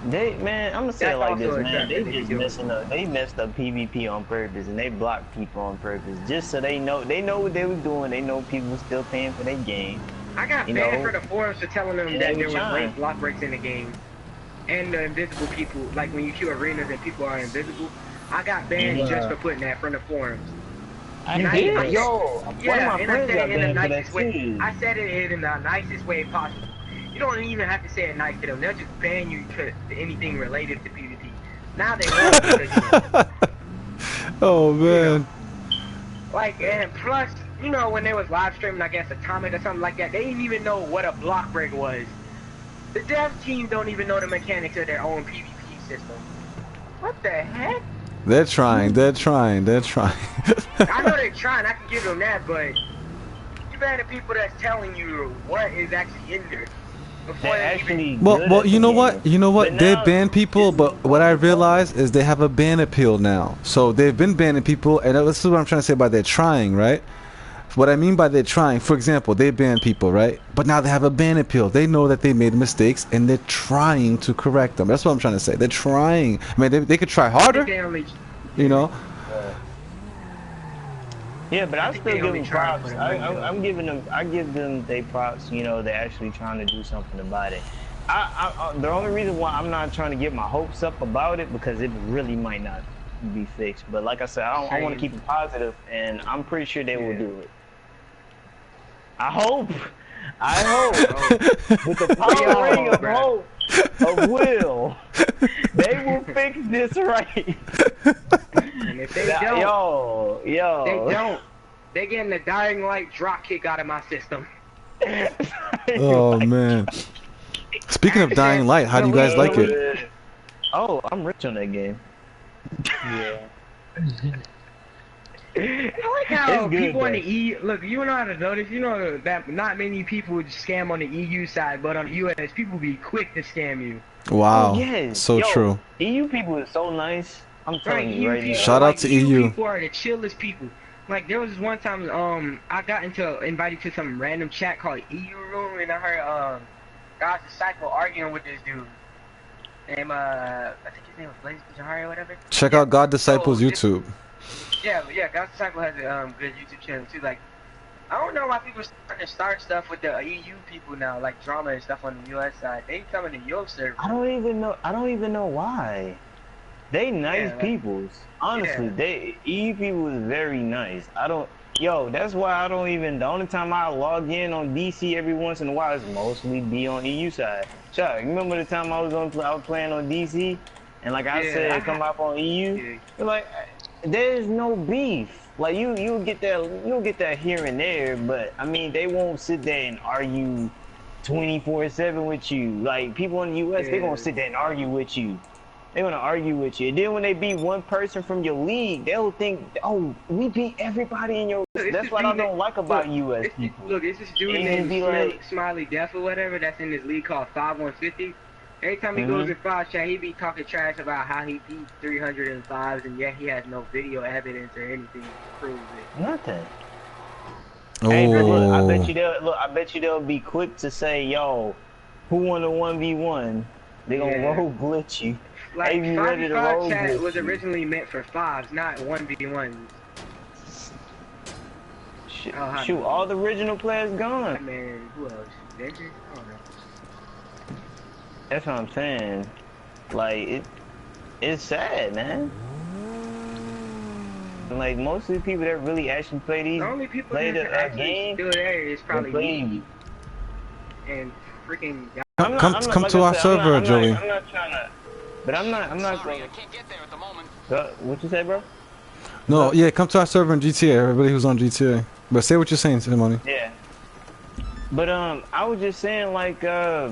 Man, I'm gonna say it That's like this, also a man. trap They that they just be doing. they messed up PvP on purpose, and they blocked people on purpose, just so they know what they was doing. They know people was still paying for their game. I got You banned for know, the forums for telling them and they that were there was trying. late block breaks in the game. And the invisible people, like when you queue arenas and people are invisible, I got banned just for putting that from the forums. I You hate did? that. Yo, one Yeah, of my and I friends said got it in the banned for that nicest way. too. I said it in the nicest way possible. You don't even have to say it nice to them. They'll just ban you to anything related to PvP. Now they want it because, you know, Oh man. like, and plus, you know, when they was live streaming, I guess Atomic or something like that, they didn't even know what a block break was. The dev team don't even know the mechanics of their own PvP system. What the heck? They're trying. They're trying. They're trying. I know they're trying, I can give them that, but you ban the people that's telling you what is actually in there. Before They're they even... actually Well, good well, at you the know game. what? You know what? But They now, ban people, but what I realize is they have a ban appeal now. So they've been banning people, and this is what I'm trying to say by they're trying, right? What I mean by they're trying, for example, they ban people, right? But now they have a ban appeal. They know that they made mistakes, and they're trying to correct them. That's what I'm trying to say. They're trying. I mean, they could try I think harder, they only... you know? Yeah, but I think still they give only them try to props. put it in the- I'm giving them. I give them they props. You know, they're actually trying to do something about it. The only reason why I'm not trying to get my hopes up about it because it really might not be fixed. But like I said, I want to keep it positive, and I'm pretty sure they will do it. I hope. With the power ring of hope of will, they will fix this right. And if they don't, Yo, they don't. They getting the dying light drop kick out of my system. Oh man. Speaking of Dying Light, how do you guys like it? Oh, I'm rich on that game. Yeah. I like how It's good, people on though. the EU look. You know how to notice. You know that not many people would scam on the EU side, but on the US, people be quick to scam you. Wow. Oh, yes. So Yo, true. EU people is so nice. I'm telling you EU right people, now. Shout out like, to EU EU. people are the chillest people. Like there was one time, I got invited to some random chat called EU room, and I heard God's disciple arguing with this dude. Name I think his name was Blaze Jahari or whatever. Check out God Disciples YouTube. Yeah, God's disciple has a good YouTube channel too. Like I don't know why people starting to start stuff with the EU people now, like drama and stuff on the US side. They coming to your server. I don't even know why. They nice peoples. Honestly, EU people is very nice. Yo, that's why I don't even. The only time I log in on DC every once in a while is mostly be on EU side. Chuck, remember the time I was playing on DC, and like I said, come up on EU. Like, there's no beef. Like you'll get that here and there, but I mean they won't sit there and argue 24/7 with you. Like people in the US, they're gonna sit there and argue with you. They're gonna argue with you. And then when they beat one person from your league, they'll think, oh, we beat everybody in your. That's what I don't like about US people. Look, it's this dude named Smiley Death or whatever that's in this league called 5150. Every time he goes in 5 chat, he be talking trash about how he beat 305s, and yet he has no video evidence or anything to prove it. Nothing. Oh. Hey, but look, I bet you they'll be quick to say, yo, who won the 1v1? They gonna roll glitch you. Like, Hey, you ready to 5v5 roll chat glitch was you? originally meant for 5s, not 1v1s. Shoot, all the original players gone. Man, who else? Vengeance? I don't know. That's what I'm saying. Like, it's sad, man. Like, most of the people that really actually play these, The only people play that the actually game, still there is probably play- me and freaking. Come to our server, Joey. I'm not trying to, but I'm not Sorry, I can't get there at the moment. What you say, bro? No, yeah, come to our server in GTA. Everybody who's on GTA. But say what you're saying, Simone. Yeah. But I was just saying, like, I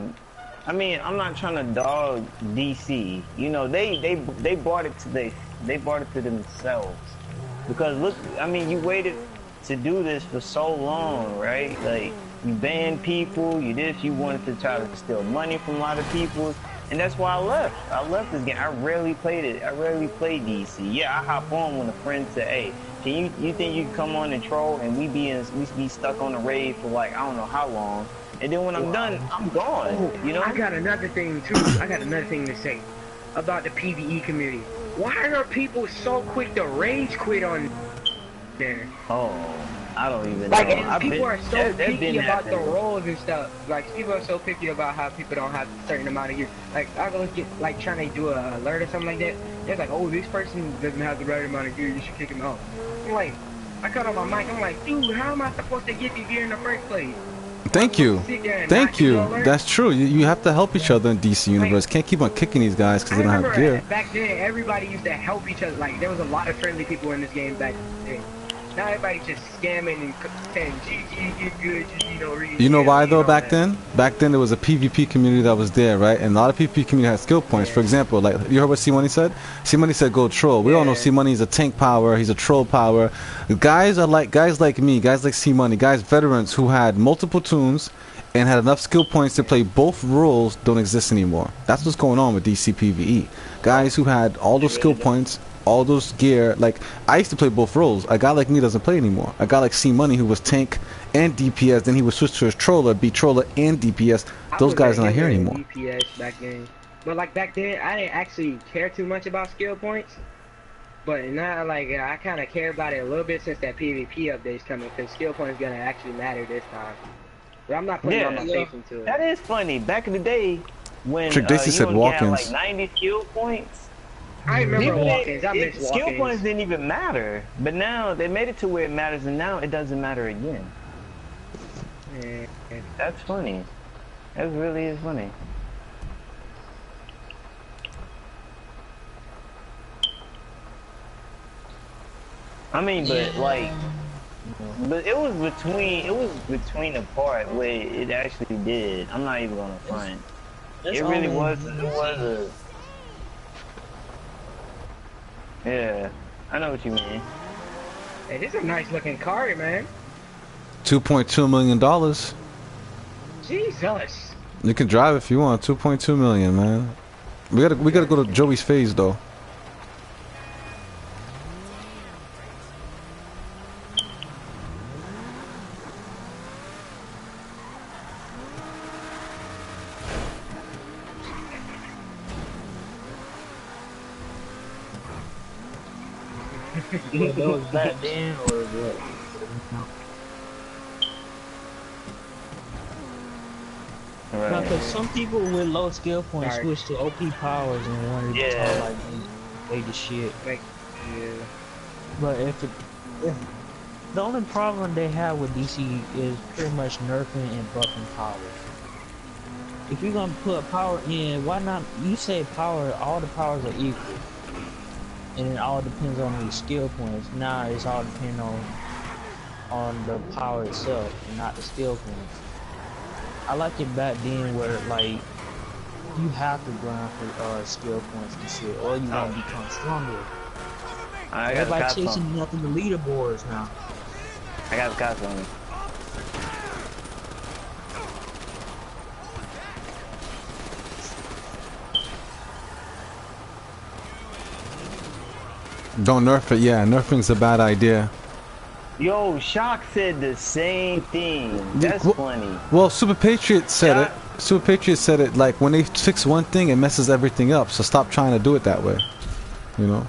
mean, I'm not trying to dog DC. You know, they brought it to themselves. Because look, I mean, you waited to do this for so long, right? Like, you banned people, you wanted to try to steal money from a lot of people, and that's why I left. I left this game. I rarely played it. I rarely played DC. Yeah, I hop on when a friend said, hey, you think you can come on and troll and we be stuck on the raid for like I don't know how long, and then when I'm done, I'm gone. Oh, You know? I got another thing too. I got another thing to say about the PvE community. Why are people so quick to rage quit on there? Oh, I don't even Like, know. and people are so That's been picky about the happening. roles and stuff. Like, people are so picky about how people don't have a certain amount of gear. Like, I go get, like, trying to do a alert or something like that. They're like, oh, this person doesn't have the right amount of gear, you should kick him out. I'm like, I cut on my mic, I'm like, dude, how am I supposed to get the gear in the first place? Thank you. Thank you. That's true. You have to help each other in DC Universe. Can't keep on kicking these guys because they don't have gear. Back then, everybody used to help each other. Like, there was a lot of friendly people in this game back then. Now everybody's just scamming and saying, GG, get good, GG, no reason. You know why though? Back then there was a PvP community that was there, right? And a lot of PvP community had skill points. For example, like you heard what C Money said? C Money said go troll. We all know C Money is a tank power. He's a troll power. Guys like me, guys like C Money, guys veterans who had multiple tunes and had enough skill points to play both roles don't exist anymore. That's what's going on with DC PvE. Guys who had all those skill points, all those gear, like I used to play both roles. A guy like me doesn't play anymore. A guy like C Money who was tank and DPS, then he would switch to his troller, be troller and DPS. Those guys are not here anymore. DPS back then, but like back then, I didn't actually care too much about skill points. But now, like I kind of care about it a little bit since that PvP update's coming, because skill points gonna actually matter this time. But I'm not putting all my faith into it. That is funny. Back in the day, when Trick Dixie said had walk-ins. like 90 skill points. I remember walk-ins. I miss walk-ins. Skill points didn't even matter, but now they made it to where it matters, and now it doesn't matter again. Yeah. That's funny. That really is funny. I mean, but like, but it was between the part where it actually did. I'm not even gonna front. It really was. It was a. Yeah, I know what you mean. Hey, this is a nice looking car, man. $2.2 million. Jesus. You can drive if you want. 2.2 million, man. We gotta go to Joey's phase though. That was back then or what? Right. No, because some people with low skill points switch to OP powers and wanted to talk like they the shit. Like, yeah. But if the only problem they have with DC is pretty much nerfing and buffing powers. If you're gonna put power in, why not? You say power, all the powers are equal, and it all depends on the skill points. Now it's all depending on the power itself, and not the skill points. I like it back then where like you have to grind for skill points and shit, or you gonna become stronger. Everybody chasing nothing the leaderboards now. I got the cops on me. Don't nerf it. Yeah, nerfing's a bad idea. Yo, Shock said the same thing. That's funny. Well, Super Patriot said it. Super Patriot said it like when they fix one thing, it messes everything up. So stop trying to do it that way. You know.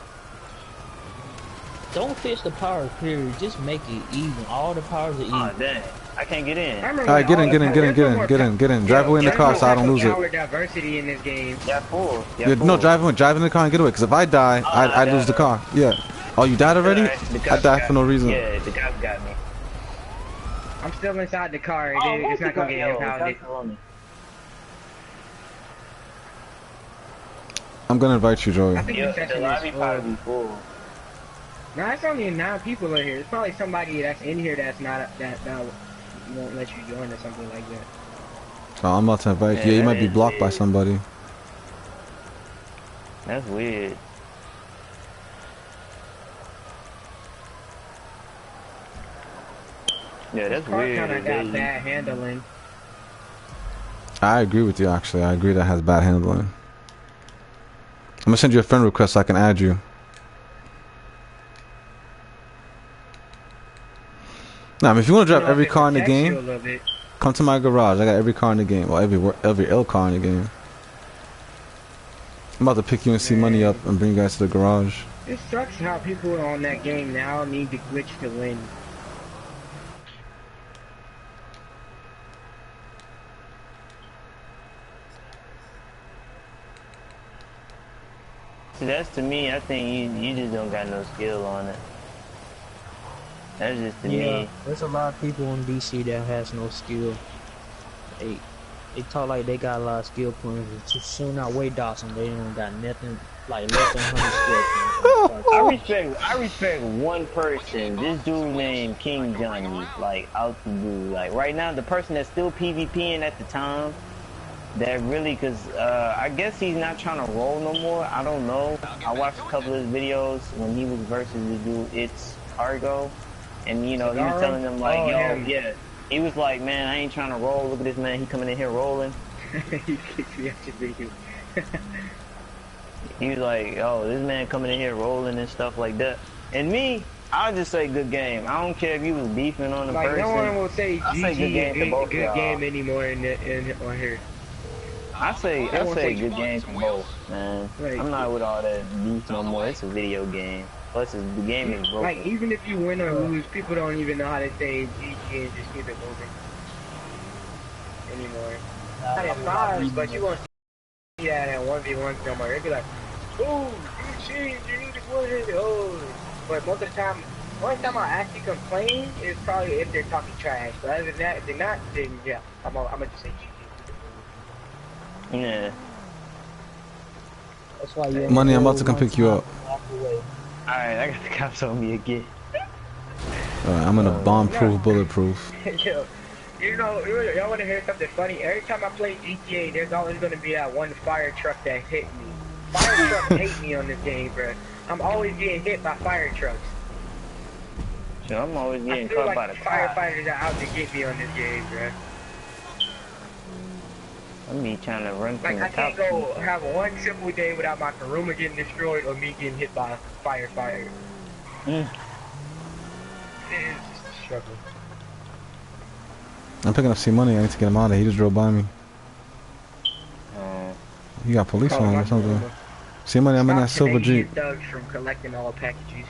Don't fix the power period. Just make it even. All the powers are even. Oh dang! I can't get in. Alright, get in. Drive away in the car so I don't lose it. Power diversity in this game. Yeah, full. Yeah, no, drive in the car and get away. Because if I die, I lose the car. Yeah. Oh, you died already? I died for no reason. Yeah, the cops got me. I'm still inside the car. It's not gonna get impounded. I'm gonna invite you, Joey. I think this session the lobby is probably full. Nah, it's only 9 people in here. It's probably somebody that's in here that's not that won't let you join or something like that. Oh, I'm about to invite you. Yeah, you might be blocked by somebody. That's weird. Yeah, that's weird. Kind of got bad handling. I agree with you, actually. I agree that has bad handling. I'm gonna send you a friend request so I can add you. Nah, I mean, if you want to You drive know, if every it car in the protects you a game, little bit. come to my garage. I got every car in the game. Well, every L car in the game. I'm about to pick you and see money up Man, and bring you guys to the garage. it sucks how people on that game now need to glitch to win. See, that's to me. I think you just don't got no skill on it. That's just to Yeah, me. there's a lot of people in DC that has no skill. They they talk like they got a lot of skill points. But soon out way Dawson, they don't got nothing like less than 100 skill points. I respect one person. This dude named King Johnny, like out the blue. Like right now, the person that's still PvPing at the time. That really, cause I guess he's not trying to roll no more. I don't know. I watched a couple of his videos when he was versus the dude It's Cargo, and you know he was telling them like, yo, yeah. He was like, man, I ain't trying to roll. Look at this man. He coming in here rolling. He kicked me out your video. He was like, oh, this man coming in here rolling and stuff like that. And me, I'll just say good game. I don't care if you was beefing on the Like person. no one will say I say good game to both good game anymore in on here. I say good game for both, man. Like, I'm not with all that beef no more. It's a video game. Plus, the game is broken. like even if you win or lose, people don't even know how to say GG and just keep it moving anymore. I have fives, but you won't see that at 1v1 no more. They'll be like, oh, you cheated, you need to win. Oh, but most of the time, only time I actually complain is probably if they're talking trash. But other than that, if they're not, then yeah, I'm gonna just say GG. Yeah. That's why you Money, I'm about to come pick you up. Alright, I got the cops on me again. I'm in a bomb-proof, bulletproof. Yo, you know, y'all want to hear something funny? Every time I play GTA, there's always going to be that one fire truck that hit me. Fire trucks hate me on this game, bro. I'm always getting hit by fire trucks. So I'm always getting I feel caught like by the firefighters are out to get me on this game, bro. I'm me trying to run from Like, the I can't cops. go have one simple day without my Karuma getting destroyed or me getting hit by a firefighter. Mm. It is just a struggle. I'm picking up C Money. I need to get him out of here. He just drove by me. He got police on him or something. C Money, I'm in that silver Jeep. Thugs from collecting all packages.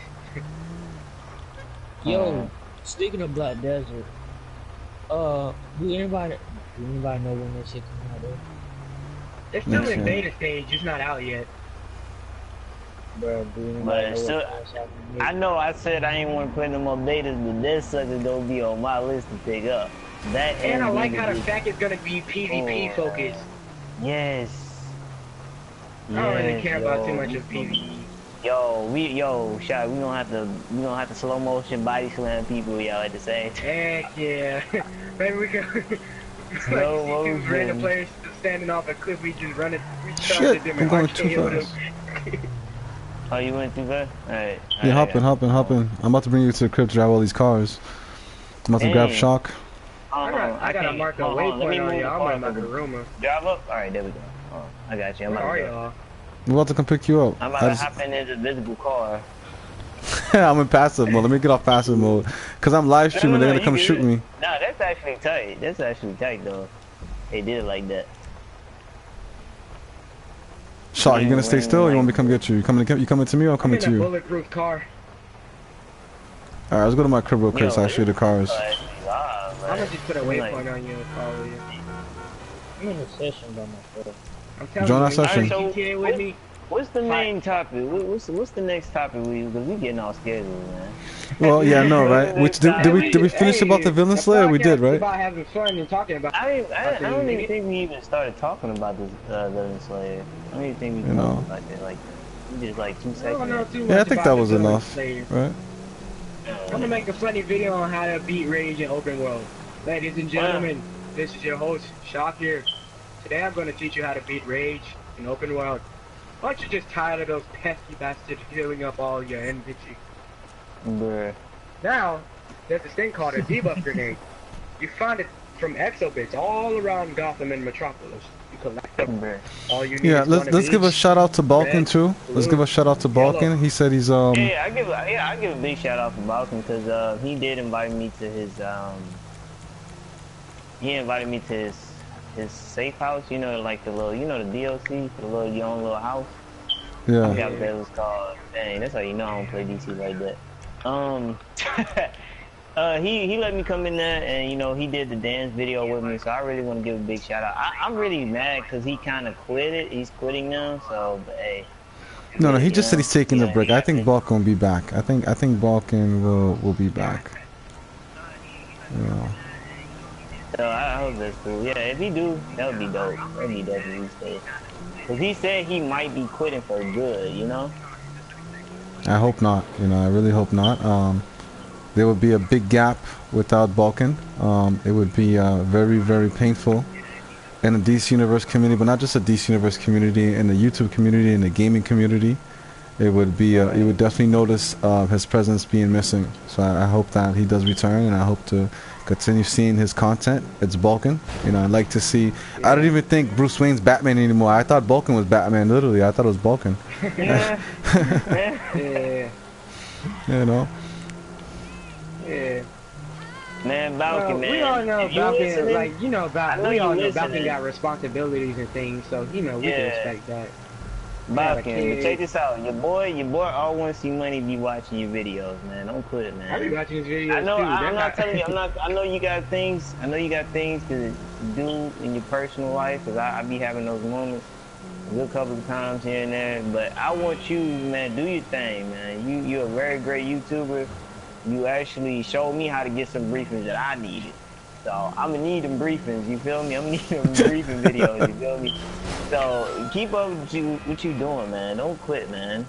Yo, speaking of Black Desert, do anybody know when that shit coming out there? It's still in beta stage, it's not out yet. Bro, do anybody But know still, what's happening? I know I said I ain't want to put no more betas, but this sucker gonna be on my list to pick up. That And I like how the DVD. fact it's gonna be PvP focused. Yes. I don't really care about too yo. much of PvE. Shot, we gonna have to slow motion body slam people, y'all, at the same time. Heck yeah. Maybe we can Slow like see two motion. random players standing off a cliff, we just run it, we Shit, charge them I'm and going too RKO them. fast. Oh, you went too fast? Alright. Yeah, hop in. I'm about to bring you to the crib to drive all these cars. I'm about to grab Dang. Shock. I gotta mark a waypoint on you. I'm on my Karuma. Drive up? Alright, there we go. Oh, I got you. I'm Where about are to go. y'all? I'm about to come pick you up. I'm about to hop in this invisible car. I'm in passive mode. Let me get off passive mode. Cause I'm live streaming. They're gonna come shoot me. Nah, that's actually tight. That's actually tight, though. They did it like that. Shock, you gonna stay still or you want me to come get you? You coming to me or I'm coming I'm to in a you? bulletproof car. Alright, let's go to my crib real quick so I show you the cars. I'm gonna just put a waypoint on you and follow you. I'm in a session by myself. I'm telling Join you, our session. you GTA with me. What's the main topic? What's the next topic we? Because we getting all scheduled, man. Well, yeah, I know, right? Did we finish about the Villain Slayer? We did, right? About having fun and talking about. I don't even think we even started talking about this Villain Slayer. I don't even think we talked about it like that. We just like 2 I don't know seconds. too much Yeah, I think about that the was Villain enough, Slayer. right? I'm gonna make a funny video on how to beat Rage in open world. Ladies and gentlemen, this is your host, Shock here. Today I'm gonna teach you how to beat Rage in open world. Aren't you just tired of those pesky bastards healing up all your NPC? Bruh. Now, there's this thing called a debuff grenade. You find it from exobits all around Gotham and Metropolis. You collectible. All you need Yeah, is one of let's give a each. shout out to Balkan Red, too. Let's give a shout out to yellow. Balkan. He said he's Yeah, I give a big shout out to Balkan because he did invite me to his he invited me to his safe house. You know, like the little, you know, the DLC, the little your own little house. I yeah. forgot what that was called. Dang, that's how you know I don't play DC like that. He let me come in there and, you know, he did the dance video with me, so I really want to give a big shout out. I'm really mad because he kind of quit it. He's quitting now, so, but hey. No, he just said he's taking the Yeah, break. I think Balkan will be back. I think Balkan will be back. Yeah. So I hope that's cool. Yeah, if he do, that would be dope. That would be dope if he stay. Because he said he might be quitting for good, you know? I hope not. You know, I really hope not. There would be a big gap without Balkan. It would be very, very painful in the DC Universe community, but not just the DC Universe community, in the YouTube community, in the gaming community. It would be, you would definitely notice his presence being missing. So I hope that he does return, and I hope to continue seeing his content. It's Balkan. You know, I'd like to see. I don't even think Bruce Wayne's Batman anymore. I thought Balkan was Batman. Literally, I thought it was Balkan. Yeah. Yeah. You know. Yeah. Man, Balkan, man. We all know If you Balkan, listening, like, you know, I know we you all know listening. Balkan got responsibilities and things, so, you know, we can Yeah. expect that. Balkan, Yeah, but check this out. Your boy all want to see money be watching your videos, man. Don't quit it, man. I be watching his videos I know. too. I'm They're not telling you. I know you got things. I know you got things to do in your personal life. Cause I be having those moments, a good couple of times here and there. But I want you, man, do your thing, man. You're a very great YouTuber. You actually showed me how to get some briefings that I needed. So I'm gonna need them briefings. You feel me? I'm gonna need them briefing videos. You feel me? So keep up with what you doing, man. Don't quit, man.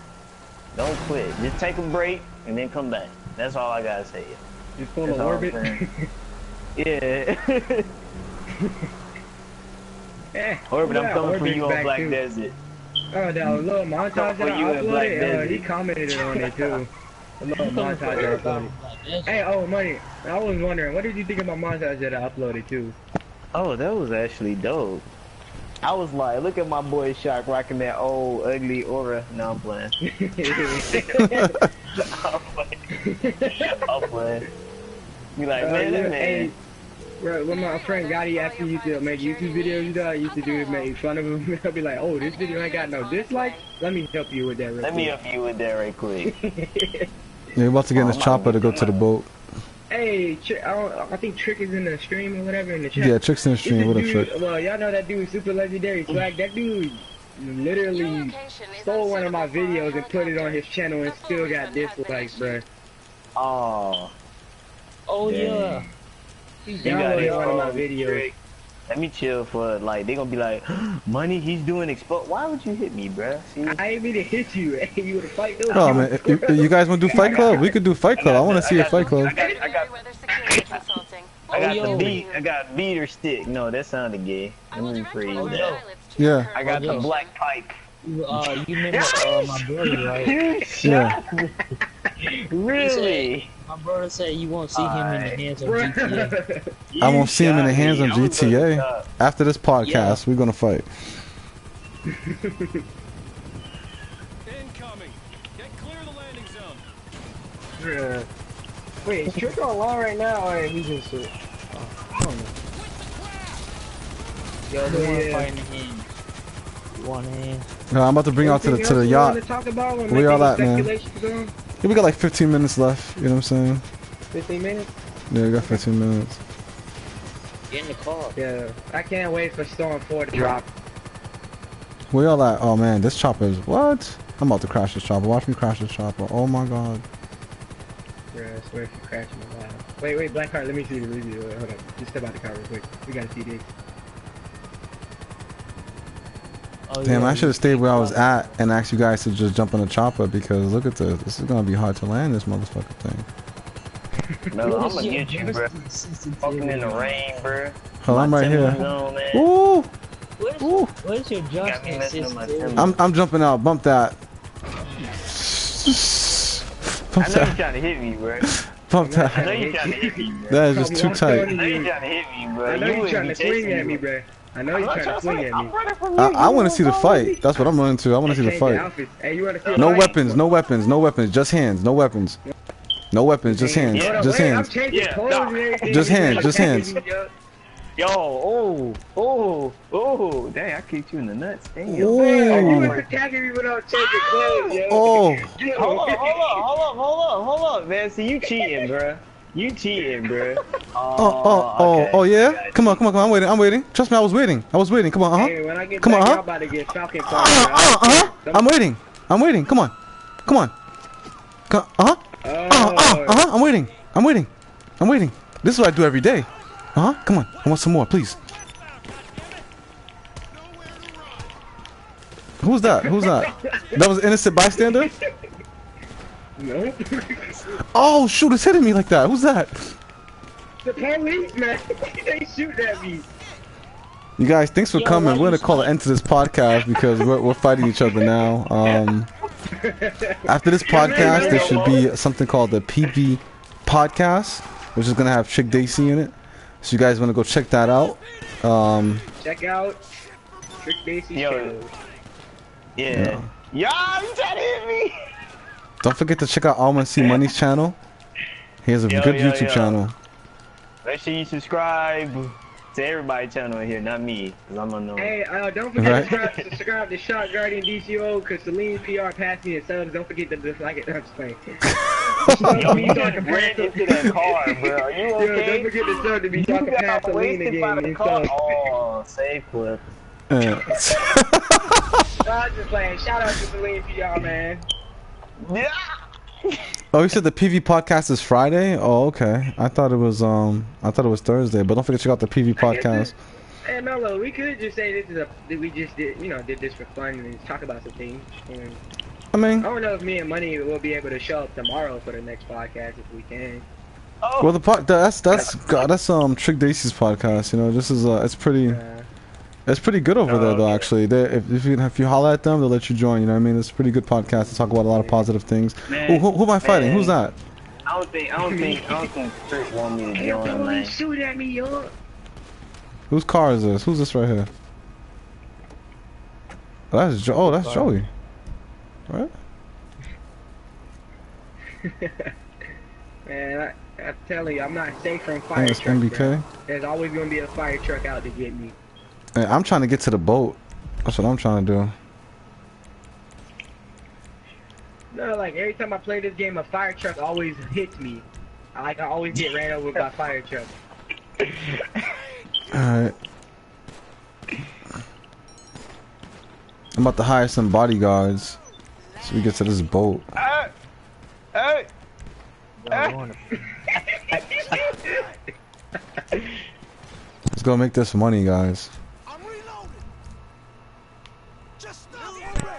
Don't quit. Just take a break and then come back. That's all I gotta say. You're full That's of all I'm orbit. saying. Yeah. Orbit, I'm Yeah, coming for Orbit's you on back Black too. Desert. Oh, that little montage for that I you in Black uploaded, Desert. he commented on it too. A little montage I uploaded. Hey, oh, Money, I was wondering, what did you think of my montage that I uploaded too? Oh, that was actually dope. I was like, look at my boy Shark rocking that old ugly aura. No, I'm playing. I'm playing. Be like, man, that man. Hey, bro, when my friend Gotti asked me to make YouTube videos, you know, I used to do to make fun of him. I'll be like, oh, this video ain't got no dislikes. Let me help you with that real Let me quick. help you with that right quick. Yeah, we're about to get in this chopper to go to the boat. Hey, I think Trick is in the stream or whatever in the chat. Yeah, Trick's in the stream. What up, Trick? Well, y'all know that dude, Super Legendary Swag. That dude literally stole one of my videos and put it on his channel and still got dislikes, bro. Oh. Oh yeah. He You got downloaded it. one of my videos. Let me chill for, like, they gonna be like, money, he's doing expo. Why would you hit me, bruh? See? I ain't mean to hit you. Hey, you wanna fight though? Oh man, if you guys want to do Fight Club? We could do Fight Club. I want to see a Fight Club. I got beater stick. No, that sounded gay. Let me rephrase that. Yeah. I got the black pipe. You remember my brother, right? Yeah. Really? My brother said you won't see him in the hands of GTA. I won't see him in the hands of GTA. After this podcast, we're gonna fight. Incoming. Get clear of the landing zone. Wait, is Trick online right now or he just I don't know. Yo, the one fighting him. One hand. No, I'm about to bring out to the yacht. Where y'all at, man? Yeah, we got like 15 minutes left. You know what I'm saying? 15 minutes? Yeah, we got 15 minutes. Get in the car. Yeah, I can't wait for Storm 4 to drop. Where y'all at? Oh man, this chopper is what? I'm about to crash this chopper. Watch me crash this chopper. Oh my god. Yeah, I swear if you crash me live. Wait, Black Heart, let me see the review. Hold on, just step out the car real quick. We gotta see this. Oh, Damn, yeah, I should have stayed where I was at and asked you guys to just jump on the chopper because look at this. This is gonna be hard to land this motherfucking thing. No, I'm gonna get you, bro. Fucking in the rain, bro. Oh, I'm right here. Ooh! Where's your joystick system? I'm jumping out. Bump that. Bump I know you're that. trying to hit me, bro. Bump I know that. you're trying to hit me, bro. That is just too I tight. know you're trying to hit me, bro. I know You you're wouldn't trying be to swing chasing at me, me, bro. I know you're trying to swing at me. I want to see the fight. That's what I'm running to. I want to see the fight. Hey, you want to see No weapons, no weapons, no weapons. Just hands, no weapons. No weapons, just hands, just hands. Just hands, just hands. Yo, oh, dang, I kicked you in the nuts. Damn. You was attacking me without changing clothes, yo. Oh. Hold up, man. See, you cheating, bruh. You cheating, bruh. Oh, yeah? Come on, I'm waiting. Trust me, I was waiting. Come on, Hey, when I get Come back, on, y'all about to get Falcon Fire, I'm waiting. Come on. I'm waiting. This is what I do every day. Come on. I want some more, please. Who's that? That was an innocent bystander? No. Oh, shoot, it's hitting me like that. Who's that? The police, man. They shoot at me. You guys, thanks for coming. We're gonna call an end to this podcast because we're fighting each other now. After this podcast, there should be something called the PV podcast, which is gonna have Chick Daisy in it. So you guys wanna go check that out? Check out Trick Daisy show. Yeah. Yo, you trying to hit me? Don't forget to check out C Money's channel. He has a good YouTube channel. Make sure you subscribe to everybody's channel in here, not me, because I'm unknown. Hey, don't forget to subscribe to Shot Guardian DCUO, because Celine PR passed me his subs. Don't forget to dislike it. I'm just playing. Yo, you just ran into that car, bro. Are you okay? Yo, don't forget to sub to be talking past Celine again. Oh, safe clip. I'm just playing. Shout out to Celine PR, man. Yeah. Oh, you said the PV podcast is Friday? Oh, okay. I thought it was Thursday, but don't forget to check out the PV podcast. Hey Mello, we could just say we just did this for fun and talk about some things. I mean, I don't know if me and Money will be able to show up tomorrow for the next podcast if we can. Oh. Well, that's Trick Dacey's podcast. You know, this is it's pretty good over there though. Actually, if you holler at them, they'll let you join. You know what I mean? It's a pretty good podcast to talk about a lot of positive things. Man, who am I fighting? Who's that? I don't think Trick want me to join, man. Shoot at me, yo. Whose car is this? Who's this right here? That's Joey. Right? Man, I'm telling you, I'm not safe from fire trucks. MBK. Bro. There's always gonna be a fire truck out to get me. Hey, I'm trying to get to the boat. That's what I'm trying to do. No, like every time I play this game, a fire truck always hits me. I always get ran over by fire truck. Alright. I'm about to hire some bodyguards so we get to this boat. Hey! Let's go make this money, guys. I'm reloading. Just stop already.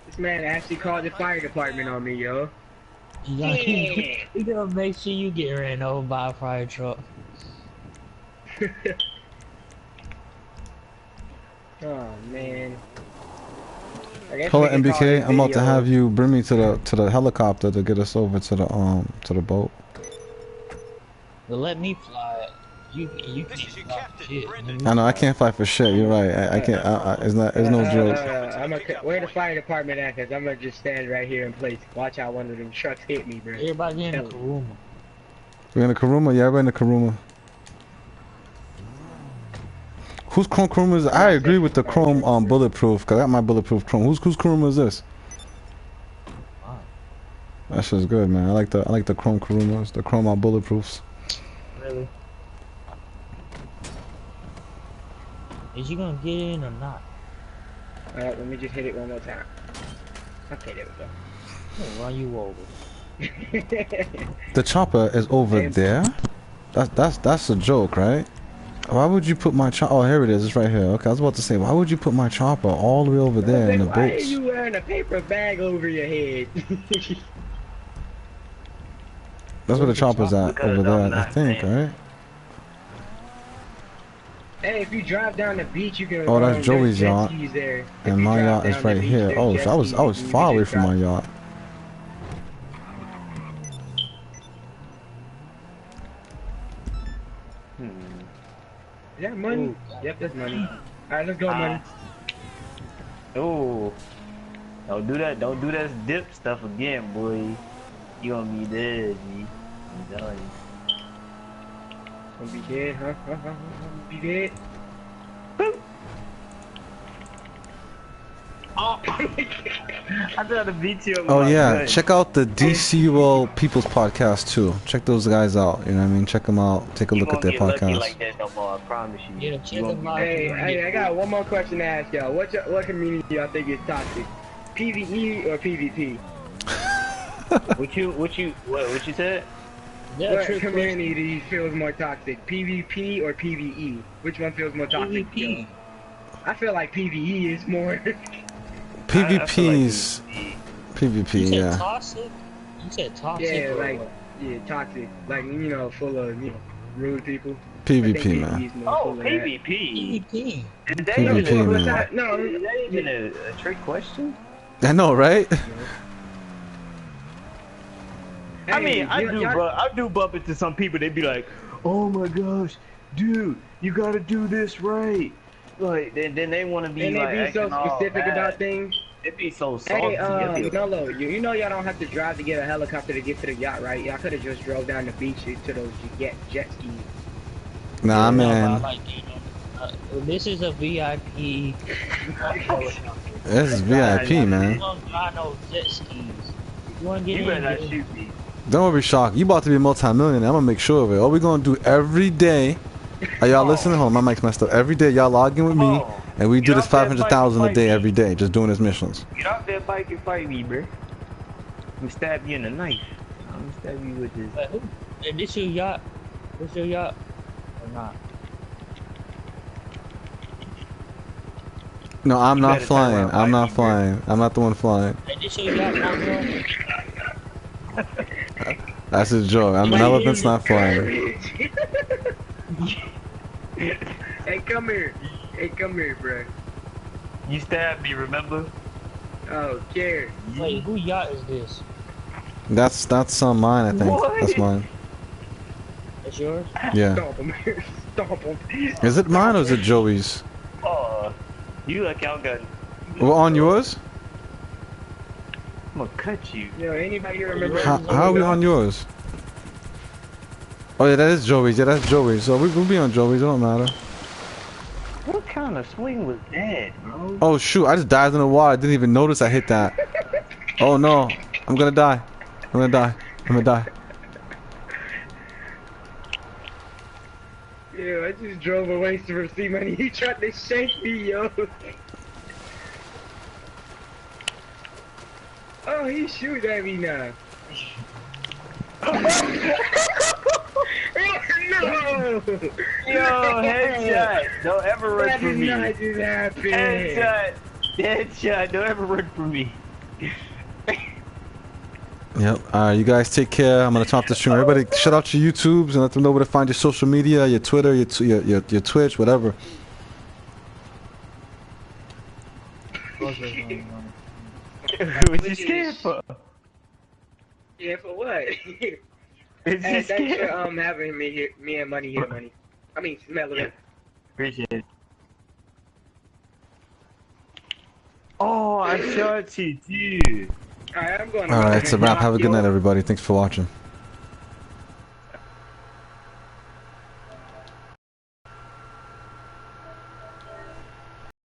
This man actually called the fire department on me, yo. You gotta make sure you get ran over by a fire truck. Oh man. Call it MBK. I'm about to have you bring me to the helicopter to get us over to the boat. But let me fly it. You can't fly shit. I know I can't fly for shit. You're right. I can't. It's no joke. Where the fire department at? Cause I'm gonna just stand right here in place. Watch how one of them trucks hit me, bro. Everybody in the Karuma. We're in the Karuma. Yeah, we're in the Karuma. Whose chrome Karuma is? I agree with the chrome bulletproof. Cause I got my bulletproof chrome. Whose Karuma is this? That shit's good, man. I like the chrome Karumas. The chrome bulletproofs. Really? Is you gonna get in or not? Alright, let me just hit it one more time. Okay, there we go. I'll run you over. The chopper is over there. That's a joke, right? Why would you put my chopper? Oh, here it is. It's right here. Okay, I was about to say, why would you put my chopper all the way over there in the boats? Why are you wearing a paper bag over your head? That's where the chopper's at over there, I think, right? Hey, if you drive down the beach, you can. Oh, that's Joey's yacht, and my yacht is right here. Oh, so I was far away from my yacht. Is that money? Ooh. Yep, that's money. Alright, let's go, money. Oh, don't do that. Don't do that dip stuff again, boy. You gonna be dead, G. I'm telling you. Gonna be dead, huh? Be dead? Oh, I tried to beat you. Oh yeah, check out the DCUO People's podcast too. Check those guys out. You know what I mean? Check them out. Take a look at their podcast. Like that no more, I promise you. Yeah, check them out. Hey, I got one more question to ask y'all. What community y'all think is toxic? PvE or PvP? What you said? What community do you feel is more toxic? PvP or PvE? Which one feels more toxic? PvP. I feel like PvE is more. PvP's PvP, You said yeah. toxic? You said toxic? Yeah, or like what? toxic. Like full of rude people. PvP, man. Oh, PvP. PvP. PvP, man. No, Is that even a trick question? I know, right? I mean, I do bump into some people. They be like, "Oh my gosh, dude, you gotta do this right." Like, then they want to be and like, they be so acting all specific bad. about things. It be so salty. Hey, Nolo, you know y'all don't have to drive to get a helicopter to get to the yacht, right? Y'all could have just drove down the beach to those jet skis. Nah, man. This is a VIP. This is VIP, man. You don't drive no jet skis. You want to get You better not in? shoot me. Don't be shocked. You about to be a multi-millionaire. I'm gonna make sure of it. All we gonna do every day. Are y'all listening? Hold on, my mic's messed up. Every day y'all log in with me, and we do this 500,000 a day every day, just doing his missions. Get out there, bike and fight me, bro. I'm gonna stab you in the knife. I'm gonna stab you with this. Wait, who? Is this your yacht? This your yacht? Or not? No, I'm You not better flying. turn around, I'm not Mikey, flying. I'm not the one flying. Is this your yacht, Mongo? That's a joke. I'm an elephant's not flying. Hey, come here. Hey, come here, bro. You stabbed me, remember? Oh, care. Wait, who yacht is this? That's mine, I think. What? That's mine. That's yours? Yeah. Stomp him. Stomp him. Is it mine or is it Joey's? Oh, you like y'all got. Well, on yours? I'm gonna cut you. Yo, anybody here remember? How are we on yours? Oh yeah, that is Joey's. Yeah, that's Joey's. So we'll be on Joey's. It don't matter. What kind of swing was that, bro? Oh shoot! I just dived in the water. I didn't even notice I hit that. Oh no! I'm gonna die. I'm gonna die. I'm gonna die. Yo, I just drove away from C-Money. He tried to shake me, yo. Oh, he shoots at me now. No! Yo, headshot. Don't ever run That from did me. not just happen. Headshot. Headshot. Don't ever run from me. Yep. Alright, you guys take care. I'm gonna top the stream. Everybody, shout out your YouTubes and let them know where to find your social media, your Twitter, your Twitch, whatever. What you scared for? Yeah, for what? Is Hey, you thanks scared? for having me here, me and Money here, Money. I mean, smell it. Appreciate it. Oh, I shot you too. Alright, I'm going. Alright, it's a wrap. Have a good night, everybody. Thanks for watching.